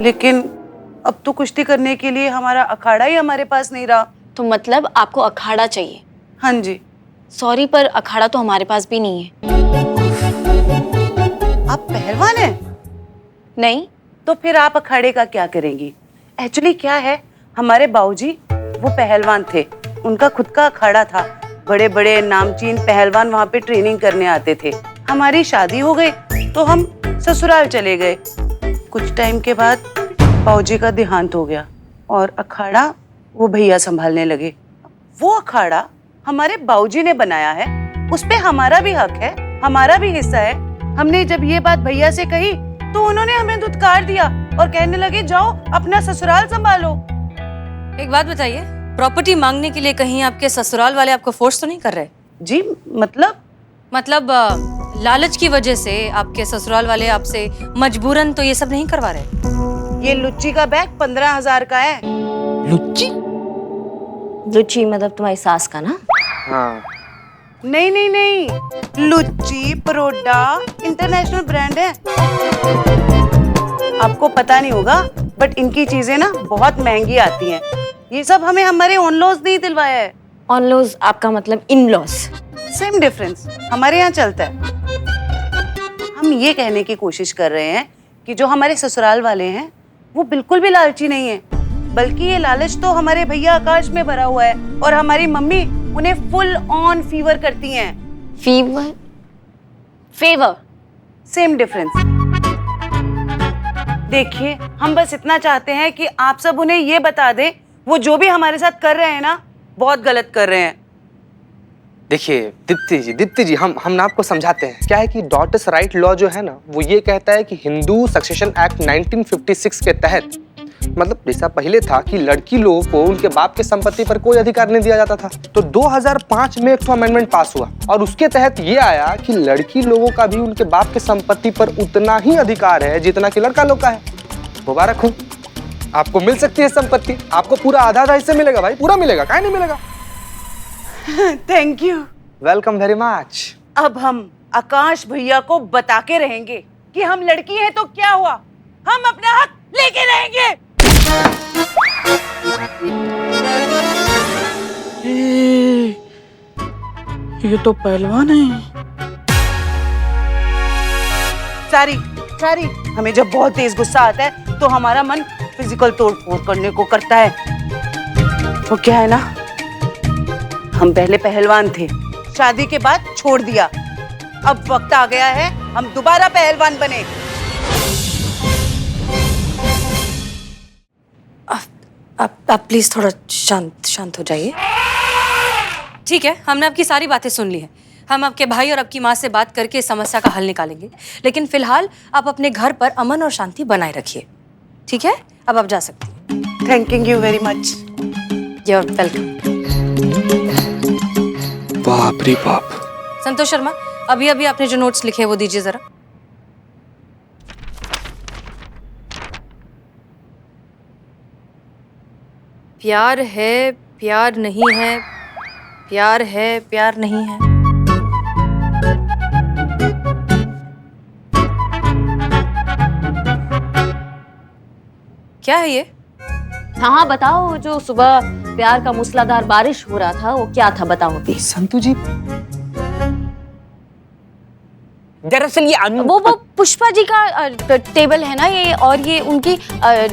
लेकिन अब तो कुश्ती करने के लिए हमारा अखाड़ा ही हमारे पास नहीं रहा। तो मतलब आपको अखाड़ा चाहिए? हाँ जी। सॉरी, पर अखाड़ा तो हमारे पास भी नहीं है। आप पहलवान हैं? नहीं। तो फिर आप अखाड़े का क्या करेंगी? एक्चुअली क्या है, हमारे बाबूजी वो पहलवान थे, उनका खुद का अखाड़ा था। बड़े बड़े नामचीन पहलवान वहाँ पे ट्रेनिंग करने आते थे। हमारी शादी हो गई तो हम ससुराल चले गए। कुछ टाइम के बाद बाबूजी का देहांत हो गया और अखाड़ा वो भैया संभालने लगे। वो अखाड़ा हमारे बाबूजी ने बनाया है, उस पे हमारा भी हक है, हमारा भी हिस्सा है। हमने जब ये बात भैया से कही तो उन्होंने हमें धुतकार दिया और कहने लगे जाओ अपना ससुराल संभालो। एक बात बताइए, प्रॉपर्टी मांगने के लिए कहीं आपके ससुराल वाले आपको फोर्स तो नहीं कर रहे? जी मतलब लालच की वजह से आपके ससुराल वाले आपसे मजबूरन तो ये सब नहीं करवा रहे? ये लुच्ची का बैग 15,000 का है। लुच्ची? लुच्ची मतलब तुम्हारी सास का ना? हाँ। नहीं, लुच्ची परोडा इंटरनेशनल ब्रांड है। आपको पता नहीं होगा बट इनकी चीजें ना बहुत महंगी आती हैं। ये सब हमें हमारे ऑन-लॉज नहीं दिलवाया है। ऑन-लॉज आपका मतलब इन-लॉज? सेम डिफरेंस हमारे यहाँ चलता है। हम ये कहने की कोशिश कर रहे हैं कि जो हमारे ससुराल वाले हैं वो बिल्कुल भी लालची नहीं है, बल्कि ये लालच तो हमारे भैया आकाश में भरा हुआ है और हमारी मम्मी उन्हें फुल ऑन फीवर करती हैं। Favour same difference. देखिए, हम बस इतना चाहते हैं कि आप सब उन्हें ये बता दें वो जो भी हमारे साथ कर रहे हैं ना, बहुत गलत कर रहे हैं। देखिए दीप्ति जी हम ना आपको समझाते हैं। क्या है कि डॉटर्स राइट लॉ जो है ना, वो ये कहता है कि हिंदू सक्सेशन एक्ट 1956 के तहत, मतलब जैसा पहले था कि लड़की लोगों को उनके बाप के संपत्ति पर कोई अधिकार नहीं दिया जाता था, तो 2005 में एक अमेंडमेंट पास हुआ और उसके तहत ये आया कि लड़की लोगों का भी उनके बाप के संपत्ति पर उतना ही अधिकार है जितना कि लड़का लोग का है। मुबारक हो, आपको मिल सकती है संपत्ति। आपको पूरा आधा हिस्सा मिलेगा भाई, पूरा मिलेगा, काहे नहीं मिलेगा। Thank you, welcome very much. अब हम आकाश भैया को बता के रहेंगे कि हम लड़की हैं तो क्या हुआ, हम अपना हक लेके रहेंगे। ये तो पहलवान है। सारी हमें जब बहुत तेज गुस्सा आता है तो हमारा मन फिजिकल तोड़फोड़ करने को करता है। तो क्या है ना, हम पहले पहलवान थे, शादी के बाद छोड़ दिया। अब वक्त आ गया है हम दोबारा पहलवान बने। आप प्लीज थोड़ा शांत हो जाइए। ठीक है, हमने आपकी सारी बातें सुन ली हैं। हम आपके भाई और आपकी माँ से बात करके इस समस्या का हल निकालेंगे, लेकिन फिलहाल आप अपने घर पर अमन और शांति बनाए रखिए, ठीक है? अब आप जा सकती हैं। Thank you very much. You are welcome. बाप रे बाप। संतोष शर्मा, अभी आपने जो नोट्स लिखे वो दीजिए जरा। प्यार है, प्यार नहीं है, प्यार है, प्यार नहीं है। क्या है ये? हाँ बताओ, जो सुबह प्यार का मूसलाधार बारिश हो रहा था वो क्या था, बताओ अभी। संतू जी, दरअसल ये वो पुष्पा जी का टेबल है ना ये, और ये उनकी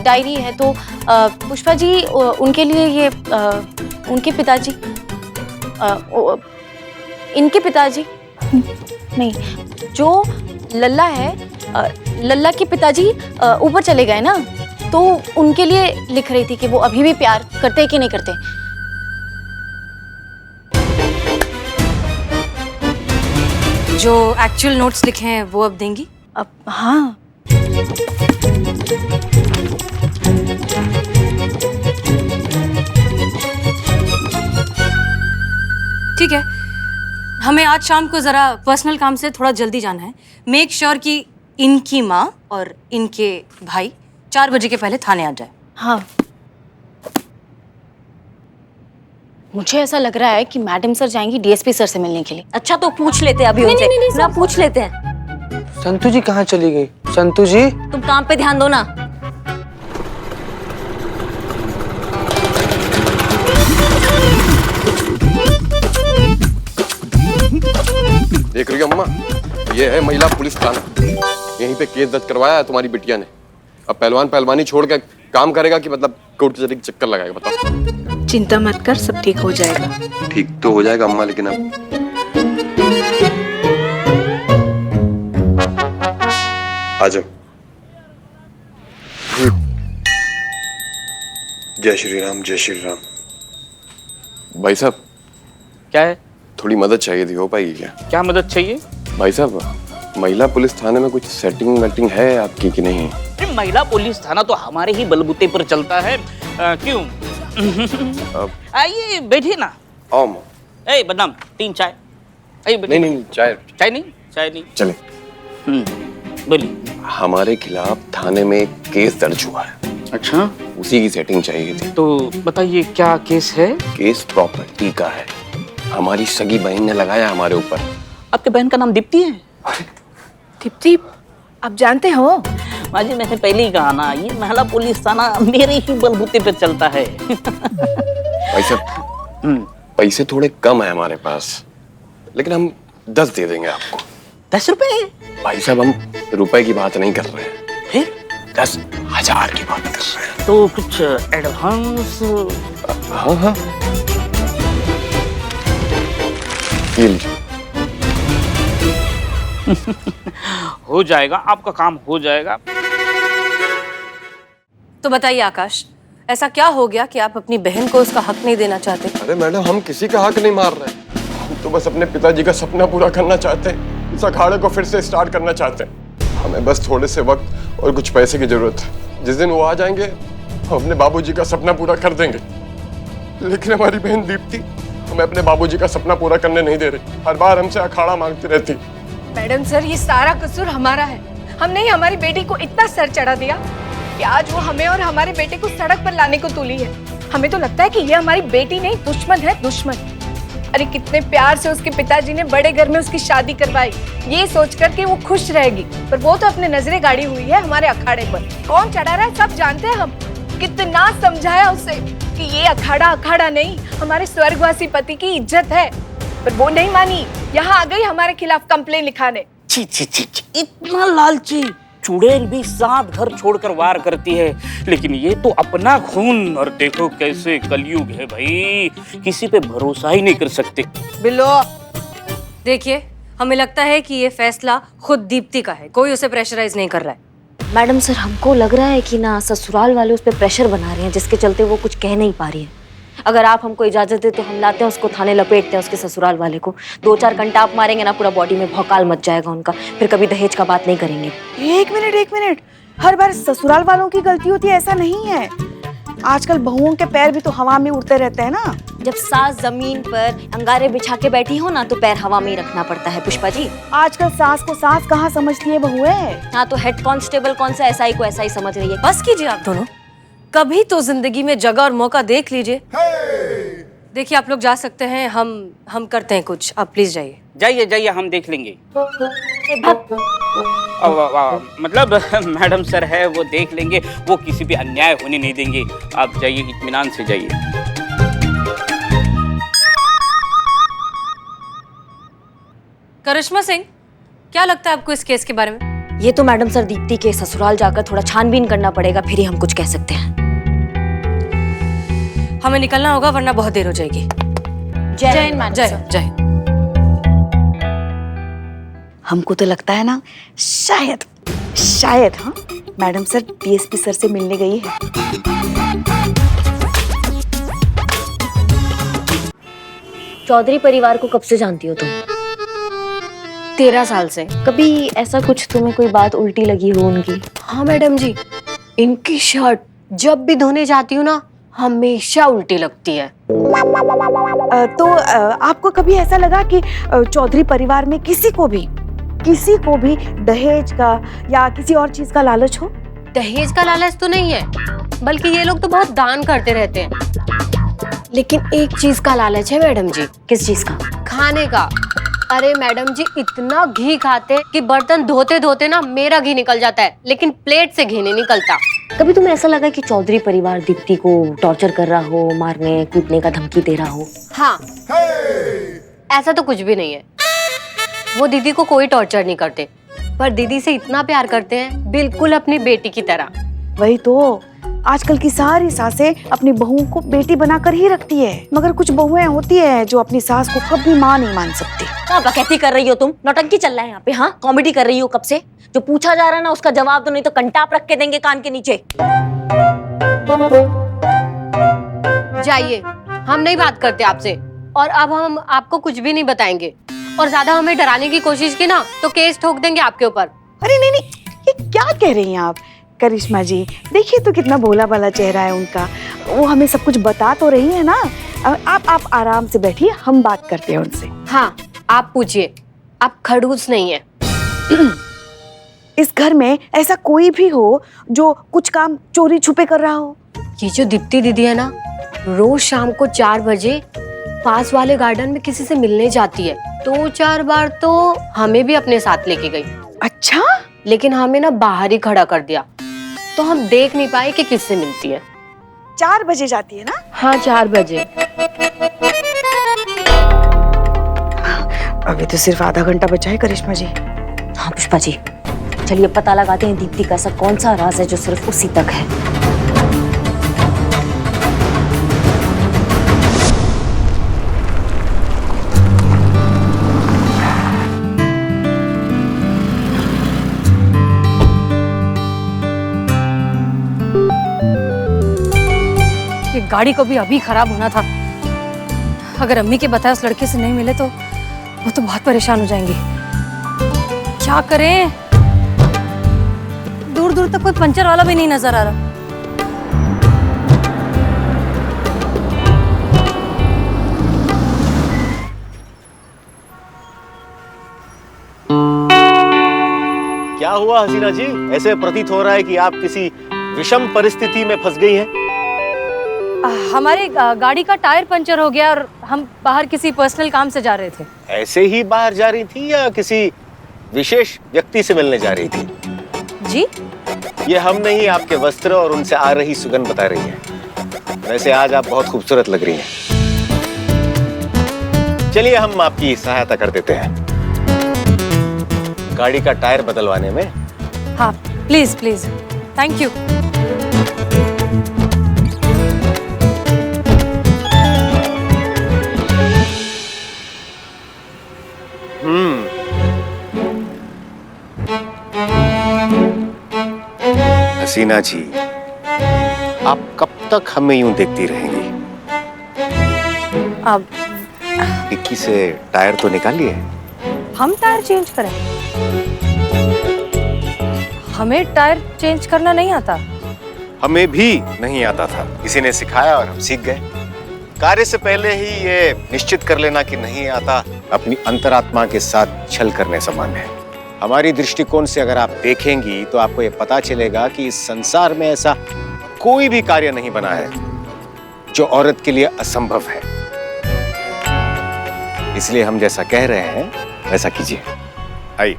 डायरी है। तो पुष्पा जी उनके लिए ये उनके पिताजी, इनके पिताजी नहीं, जो लल्ला है, लल्ला के पिताजी ऊपर चले गए ना, तो उनके लिए लिख रही थी कि वो अभी भी प्यार करते कि नहीं करते। जो एक्चुअल नोट्स लिखे हैं वो अब देंगी? अब हाँ। ठीक है, हमें आज शाम को जरा पर्सनल काम से थोड़ा जल्दी जाना है। मेक श्योर कि इनकी माँ और इनके भाई 4 बजे के पहले थाने आ जाए। हाँ मुझे ऐसा लग रहा है कि मैडम सर जाएंगी डीएसपी सर से मिलने के लिए। अच्छा तो पूछ लेते हैं अभी नहीं, उनसे। नहीं, नहीं, ना सर, पूछ लेते हैं। संतु जी कहाँ चली गई? संतु जी, तुम काम पे ध्यान दो ना। देख रही हो अम्मा, ये है महिला पुलिस थाना। यहीं पे केस दर्ज करवाया है तुम्हारी बिटिया ने। अब पहलवान पहलवानी छोड़ के काम करेगा कि मतलब कोर्ट कचहरी के चक्कर लगाएगा? बताओ। चिंता मत कर, सब ठीक हो जाएगा। ठीक तो हो जाएगा अम्मा, लेकिन अब आ जाओ। जय श्री राम, जय श्री राम। भाई साहब, क्या है? थोड़ी मदद चाहिए थी, हो पाएगी क्या? क्या मदद चाहिए? भाई साहब, महिला पुलिस थाने में कुछ सेटिंग वेटिंग है आपकी कि नहीं? अरे महिला पुलिस थाना तो हमारे ही बलबूते पर चलता है। क्यों? आइए बैठिए ना। ए बदनाम, 3 चाय। नहीं, चाय नहीं, चाय नहीं। चले। बोलिए। हमारे खिलाफ थाने में एक केस दर्ज हुआ है। अच्छा, उसी की सेटिंग चाहिए थी। तो बताइए क्या केस है? केस प्रॉपर्टी का है। हमारी सगी बहन ने लगाया हमारे ऊपर। आपके बहन का नाम दीप्ति है? दीप्ति, आप जानते हो? माँ जी, मैंने पहले ही कहा ना, ये महिला पुलिस थाना मेरे ही बलबूते पे चलता है। भाई साहब, पैसे थोड़े कम है हमारे पास, लेकिन हम 10 दे देंगे आपको। 10 रुपए? भाई साहब, हम रुपए की बात नहीं कर रहे हैं, फिर 10,000 की बात कर रहे हैं। तो कुछ एडवांस? हाँ, ये लीजिए। हो जाएगा, आपका काम हो जाएगा। तो बताइए आकाश, ऐसा क्या हो गया कि आप अपनी बहन को उसका हक नहीं देना चाहते? अरे मैडम, हम किसी का हक नहीं मार रहे, हम तो बस अपने पिताजी का सपना पूरा करना चाहते हैं। इस अखाड़े को फिर से स्टार्ट करना चाहते हैं। हमें बस थोड़े से वक्त और कुछ पैसे की जरूरत है। जिस दिन वो आ जाएंगे, हम अपने बाबूजी का सपना पूरा कर देंगे। लेकिन हमारी बहन दीप्ति हमें अपने बाबूजी का सपना पूरा करने नहीं दे रही। हर बार हमसे अखाड़ा मांगती रहती। मैडम सर, ये सारा कसूर हमारा है। हमने ही हमारी बेटी को इतना सर चढ़ा दिया कि आज वो हमें और हमारे बेटे को सड़क पर लाने को तुली है। हमें तो लगता है कि ये हमारी बेटी नहीं, दुश्मन है, दुश्मन। अरे कितने प्यार से उसके पिताजी ने बड़े घर में उसकी शादी करवाई, ये सोचकर कि वो खुश रहेगी, पर वो तो अपने नजरें गाड़ी हुई है हमारे अखाड़े पर। कौन चढ़ा रहा है सब जानते हैं हम। कितना समझाया उसे कि ये अखाड़ा नहीं, हमारे स्वर्गवासी पति की इज्जत है, पर वो नहीं मानी। यहाँ आ गई हमारे खिलाफ कंप्लेन लिखाने। छी, इतना लालची चुड़ैल भी 7 घर छोड़कर वार करती है, लेकिन ये तो अपना खून। और देखो कैसे कलयुग है भाई, किसी पे भरोसा ही नहीं कर सकते। बिल्लो, देखिए, हमें लगता है कि ये फैसला खुद दीप्ति का है, कोई उसे प्रेशराइज नहीं कर रहा है। मैडम सर, हमको लग रहा है कि ना ससुराल वाले उस पर प्रेशर बना रहे हैं, जिसके चलते वो कुछ कह नहीं पा रही है। अगर आप हमको इजाजत दे तो हम लाते हैं उसको थाने, लपेटते हैं उसके ससुराल वाले को। 2-4 घंटा आप मारेंगे ना, पूरा बॉडी में भौकाल मच जाएगा उनका। फिर कभी दहेज का बात नहीं करेंगे। एक मिनट, हर बार ससुराल वालों की गलती होती है ऐसा नहीं है। आजकल बहुओं के पैर भी तो हवा में उड़ते रहते हैं ना। जब सास जमीन पर अंगारे बिछा के बैठी हो ना, तो पैर हवा में ही रखना पड़ता है पुष्पा जी। आजकल सास को सास कहाँ समझती है बहुएं। हाँ, तो हेड कांस्टेबल कौन सा एसआई को एसआई समझ रही है। बस कीजिए आप दोनों, कभी तो जिंदगी में जगह और मौका देख लीजिए। देखिए, आप लोग जा सकते हैं, हम करते हैं कुछ। आप प्लीज जाइए। जाइए, हम देख लेंगे। मतलब मैडम सर है, वो देख लेंगे, वो किसी पे अन्याय होने नहीं देंगे। आप जाइए, इत्मीनान से जाइए। करिश्मा सिंह, क्या लगता है आपको इस केस के बारे में? ये तो मैडम सर दीप्ति के ससुराल जाकर थोड़ा छानबीन करना पड़ेगा, फिर ही हम कुछ कह सकते हैं। हमें निकलना होगा, वरना बहुत देर हो जाएगी। जय हिंद मैडम सर। जय। हमको तो लगता है ना, शायद हाँ, मैडम सर डीएसपी सर से मिलने गई है। चौधरी परिवार को कब से जानती हो तुम? 13 साल से। कभी ऐसा कुछ तुम्हें कोई बात उल्टी लगी हो उनकी? हाँ मैडम जी, इनकी शर्ट जब भी धोने जाती हूँ ना, हमेशा उल्टी लगती है। तो आपको कभी ऐसा लगा कि चौधरी परिवार में किसी को भी दहेज का या किसी और चीज का लालच हो? दहेज का लालच तो नहीं है, बल्कि ये लोग तो बहुत दान करते रहते हैं। लेकिन एक चीज का लालच है मैडम जी। किस चीज का? खाने का। अरे मैडम जी इतना घी खाते हैं कि बर्तन धोते धोते ना मेरा घी निकल जाता है, लेकिन प्लेट से घी नहीं निकलता। कभी तुम्हें ऐसा लगा कि चौधरी परिवार दीप्ति को टॉर्चर कर रहा हो, मारने कूटने का धमकी दे रहा हो? हाँ, ऐसा तो कुछ भी नहीं है। वो दीदी को कोई टॉर्चर नहीं करते, पर दीदी से इतना प्यार करते हैं, बिल्कुल अपनी बेटी की तरह। वही तो, आजकल की सारी सासें अपनी बहुओं को बेटी बनाकर ही रखती है, मगर कुछ बहुएं होती है जो अपनी सास को कभी माँ नहीं मान सकती। क्या बकैती कर रही हो तुम? नौटंकी चल रहा है यहाँ पे। हाँ, कॉमेडी कर रही हो कब से? जो पूछा जा रहा है ना उसका जवाब दो, नहीं तो कंटाप रख के देंगे कान के नीचे। जाइए, हम नहीं बात करते आपसे, और अब हम आपको कुछ भी नहीं बताएंगे। और ज्यादा हमें डराने की कोशिश की ना तो केस ठोक देंगे आपके ऊपर। अरे नहीं नहीं, ये क्या कह रही हैं आप? करिश्मा जी देखिए तो कितना भोला भाला चेहरा है उनका, वो हमें सब कुछ बता तो रही है ना। आप आराम से बैठिए, हम बात करते हैं उनसे। हाँ, आप पूछिए, आप खड़ूस नहीं है। इस घर में ऐसा कोई भी हो जो कुछ काम चोरी छुपे कर रहा हो? ये जो दीप्ति दीदी है ना, रोज शाम को 4 बजे पास वाले गार्डन में किसी से मिलने जाती है। 2-4 बार तो हमें भी अपने साथ लेके गई। अच्छा? लेकिन हमें ना बाहर ही खड़ा कर दिया, तो हम देख नहीं पाए कि किससे मिलती है। 4 बजे जाती है ना? हाँ, 4 बजे। अभी तो सिर्फ आधा घंटा बचा है करिश्मा जी। हाँ पुष्पा जी, चलिए पता लगाते हैं दीप्ति का ऐसा कौन सा राज है जो सिर्फ उसी तक है। ये गाड़ी को भी अभी खराब होना था। अगर अम्मी के बताए उस लड़के से नहीं मिले तो वो तो बहुत परेशान हो जाएंगी। क्या करें? दूर दूर तक कोई पंचर वाला भी नहीं नजर आ रहा। क्या हुआ हसीना जी? ऐसे प्रतीत हो रहा है कि आप किसी विषम परिस्थिति में फंस गई हैं। हमारी गाड़ी का टायर पंचर हो गया और हम बाहर किसी पर्सनल काम से जा रहे थे। ऐसे ही बाहर जा रही थी या किसी विशेष व्यक्ति से मिलने जा रही थी? जी? ये हम नहीं, आपके वस्त्र और उनसे आ रही सुगंध बता रही है। वैसे आज आप बहुत खूबसूरत लग रही हैं। चलिए हम आपकी सहायता कर देते हैं गाड़ी का टायर बदलवाने में। हाँ प्लीज प्लीज, थैंक यू। हसीना जी, आप कब तक हमें यूं देखती रहेंगी? अब डिक्की से टायर तो निकालिए। हम टायर चेंज करें? हमें टायर चेंज करना नहीं आता। हमें भी नहीं आता था, किसी ने सिखाया और हम सीख गए। कार्य से पहले ही ये निश्चित कर लेना कि नहीं आता अपनी अंतरात्मा के साथ छल करने समान है। हमारी दृष्टिकोण से अगर आप देखेंगी तो आपको ये पता चलेगा कि इस संसार में ऐसा कोई भी कार्य नहीं बना है जो औरत के लिए असंभव है। इसलिए हम जैसा कह रहे हैं वैसा कीजिए। आइए।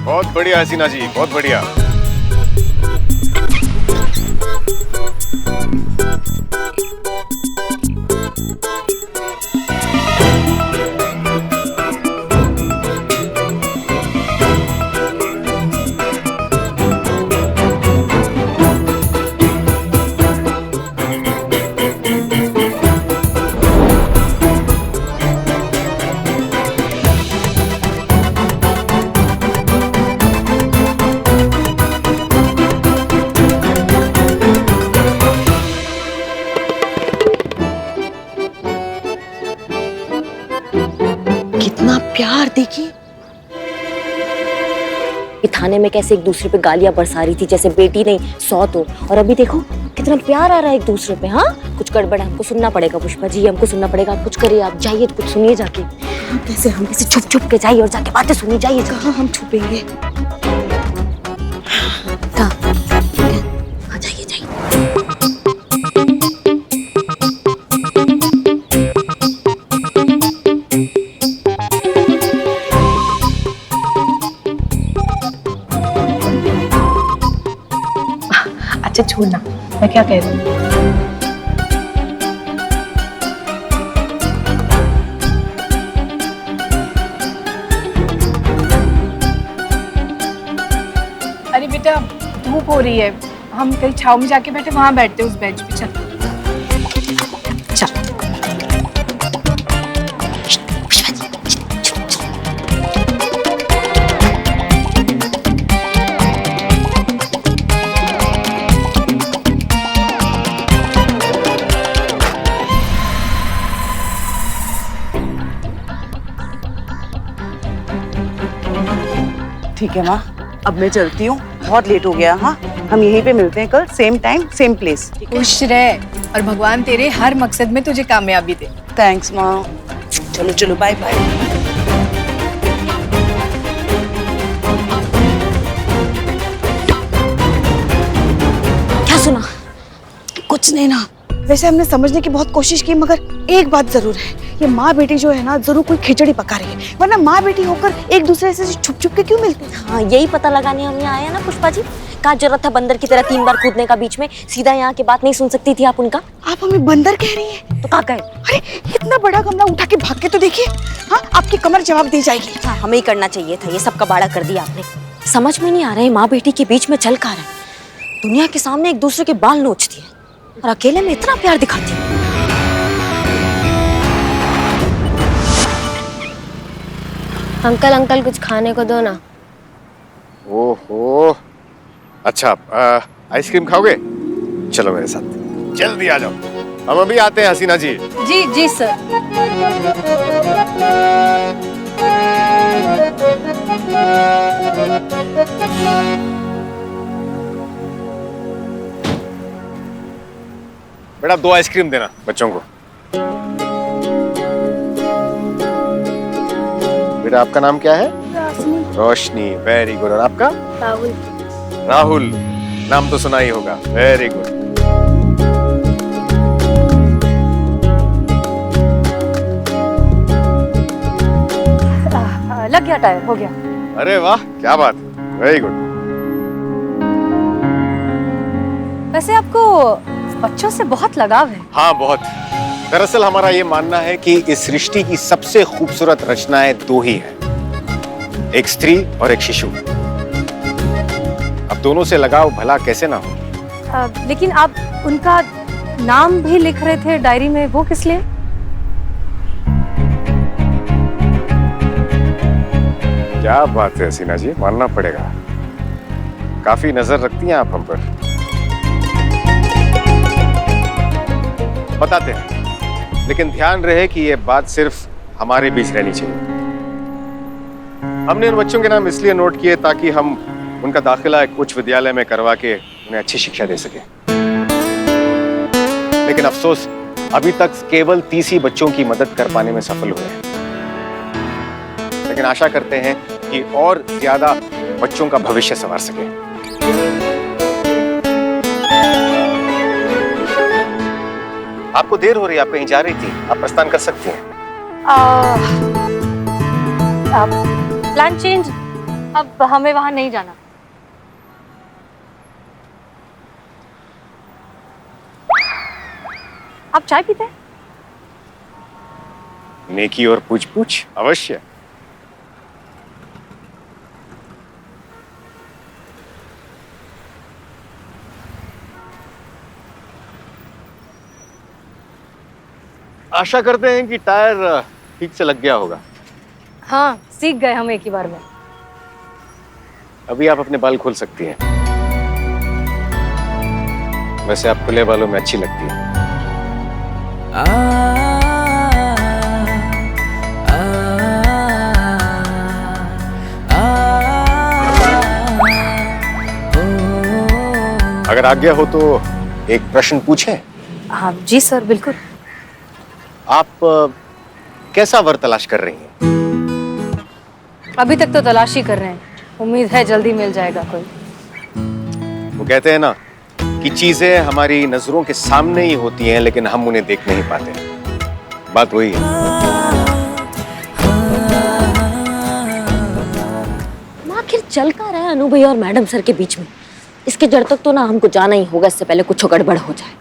बहुत बढ़िया हसीना जी, बहुत बढ़िया। कितना प्यार देखिए। ये थाने में कैसे एक दूसरे पे गालियां बरसा रही थी जैसे बेटी नहीं 100 तो, और अभी देखो कितना प्यार आ रहा है एक दूसरे पे। हाँ कुछ गड़बड़ है, हमको सुनना पड़ेगा पुष्पा जी, हमको सुनना पड़ेगा। आप कुछ करिए, आप जाइए कुछ सुनिए जाके। कैसे हम कैसे छुप छुप के जाइए और जाके बातें सुनिए, जाइए। कहाँ हम छुपेंगे? हाँ जाइए जाइए। अच्छा छोड़ना, मैं क्या कह रही हूँ। अरे बेटा धूप हो रही है, हम कहीं छाव में जाके बैठे, वहां बैठते उस बेंच पे। चल चल। ठीक है माँ, अब मैं चलती हूँ, बहुत लेट हो गया। हाँ हम यहीं पे मिलते हैं कल, सेम टाइम सेम प्लेस। खुश रह और भगवान तेरे हर मकसद में तुझे कामयाबी दे। थैंक्स माँ। चलो चलो, बाय बाय। क्या सुना? कुछ नहीं ना। वैसे हमने समझने की बहुत कोशिश की, मगर एक बात जरूर है, ये माँ बेटी जो है ना जरूर कोई खिचड़ी पका रही है, वरना माँ बेटी होकर एक दूसरे से छुप छुप के क्यों मिलते हैं? हाँ यही पता लगाने हम यहाँ आए हैं ना पुष्पा जी। क्या जरूरत था बंदर की तरह 3 बार कूदने का बीच में? सीधा यहाँ की बात नहीं सुन सकती थी आप उनका? आप हमें बंदर कह रही हैं? तो क्या कहे? अरे इतना बड़ा गमला उठा के भाग के तो देखिए। हाँ आपकी कमर जवाब दे जाएगी। हाँ हमें ही करना चाहिए था, ये सब कबाड़ा कर दिया आपने। समझ में नहीं आ रहा है माँ बेटी के बीच में चल कर है, दुनिया के सामने एक दूसरे के बाल नोचती है और अकेले में इतना प्यार दिखाती है। अंकल अंकल कुछ खाने को दो ना। ओहो, अच्छा आइसक्रीम खाओगे? चलो मेरे साथ, जल्दी आ जाओ, हम अभी आते हैं हसीना जी। जी जी सर। बेटा 2 आइसक्रीम देना बच्चों को। बेटा आपका नाम क्या है? रोशनी। Very good. और आपका? राहुल। राहुल, नाम तो सुना ही होगा। Very good. लग गया टाइम, हो गया। अरे वाह क्या बात, वेरी गुड। वैसे आपको बच्चों से बहुत लगाव है। हाँ बहुत। दरअसल हमारा ये मानना है कि इस सृष्टि की सबसे खूबसूरत रचनाएं 2 ही हैं, एक स्त्री और एक शिशु। अब दोनों से लगाव भला कैसे ना हो। लेकिन आप उनका नाम भी लिख रहे थे डायरी में, वो किस लिए? क्या बात है हसीना जी, मानना पड़ेगा, काफी नजर रखती हैं आप हम पर। बताते हैं, लेकिन ध्यान रहे कि ये बात सिर्फ हमारे बीच रहनी चाहिए। हमने उन बच्चों के नाम इसलिए नोट किए ताकि हम उनका दाखिला एक उच्च विद्यालय में करवा के उन्हें अच्छी शिक्षा दे सके। लेकिन अफसोस अभी तक केवल 30 ही बच्चों की मदद कर पाने में सफल हुए हैं। लेकिन आशा करते हैं कि और ज्यादा बच्चों का भविष्य संवार सके। आपको देर हो रही है, आप कहीं जा रही थी, आप प्रस्थान कर सकती हैं। प्लान चेंज, अब हमें वहां नहीं जाना। आप चाय पीते हैं? नेकी और पूछ पूछ अवश्य। आशा करते हैं कि टायर ठीक से लग गया होगा। हाँ सीख गए हम एक ही बार में। अभी आप अपने बाल खोल सकती हैं। वैसे आप खुले बालों में अच्छी लगती हैं। अगर आज्ञा हो तो एक प्रश्न पूछें? हाँ जी सर, बिल्कुल। आप कैसा वर तलाश कर रही हैं? अभी तक तो तलाश ही कर रहे हैं, उम्मीद है जल्दी मिल जाएगा कोई। वो कहते हैं ना कि चीजें हमारी नजरों के सामने ही होती हैं लेकिन हम उन्हें देख नहीं पाते। बात वही है। आखिर चल का रहा है अनु भैया और मैडम सर के बीच में? इसके जड़ तक तो ना हमको जाना ही होगा, इससे पहले कुछ गड़बड़ हो जाए।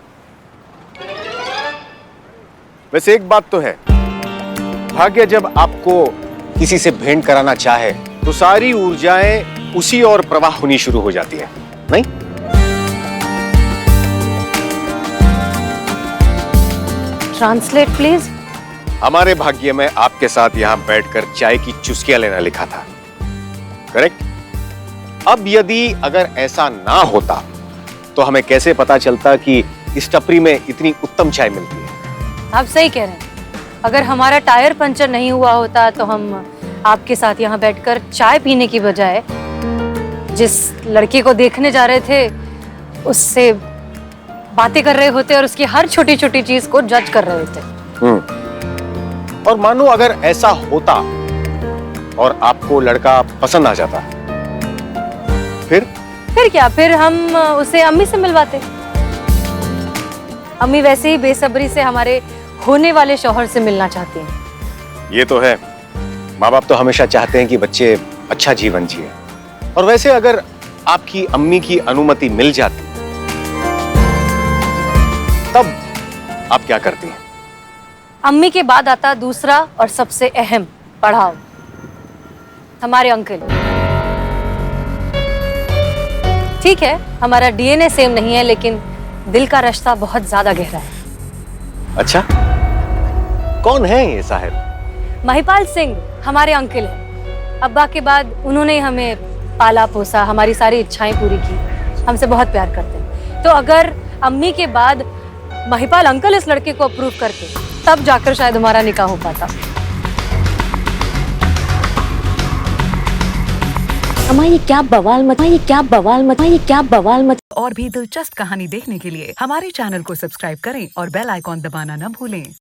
वैसे एक बात तो है, भाग्य जब आपको किसी से भेंट कराना चाहे तो सारी ऊर्जाएं उसी और प्रवाह होनी शुरू हो जाती है, नहीं? Translate please. हमारे भाग्य में आपके साथ यहां बैठकर चाय की चुस्कियां लेना लिखा था, करेक्ट? अब यदि अगर ऐसा ना होता तो हमें कैसे पता चलता कि इस टपरी में इतनी उत्तम चाय मिलती है? आप सही कह रहे हैं। अगर हमारा टायर पंचर नहीं हुआ होता तो हम आपके साथ यहाँ बैठकर चाय पीने की बजाय जिस लड़के को देखने जा रहे थे उससे बातें कर रहे होते और उसकी हर छोटी छोटी चीज को जज कर रहे होते। और मानो अगर ऐसा होता और आपको लड़का पसंद आ जाता, फिर क्या? फिर हम उसे अम्मी से मिलवाते। अम्मी वैसे ही बेसब्री से हमारे होने वाले शौहर से मिलना चाहती हैं। ये तो है, माँ बाप तो हमेशा चाहते हैं कि बच्चे अच्छा जीवन जिए। और वैसे अगर आपकी अम्मी की अनुमति मिल जाती तब आप क्या करती हैं? अम्मी के बाद आता दूसरा और सबसे अहम पड़ाव, हमारे अंकल। ठीक है, हमारा डीएनए सेम नहीं है लेकिन दिल का रिश्ता बहुत ज्यादा गहरा है। अच्छा, कौन है ये साहिब? महिपाल सिंह हमारे अंकल हैं। अब्बा के बाद उन्होंने हमें पाला पोसा, हमारी सारी इच्छाएं पूरी की, हमसे बहुत प्यार करते हैं। तो अगर अम्मी के बाद महिपाल अंकल इस लड़के को अप्रूव करते तब जाकर शायद हमारा निकाह हो पाता। अम्मा ये क्या बवाल मत, ये क्या बवाल मत, ये क्या बवाल मत। और भी दिलचस्प कहानी देखने के लिए हमारे चैनल को सब्सक्राइब करें और बेल आइकॉन दबाना न भूलें।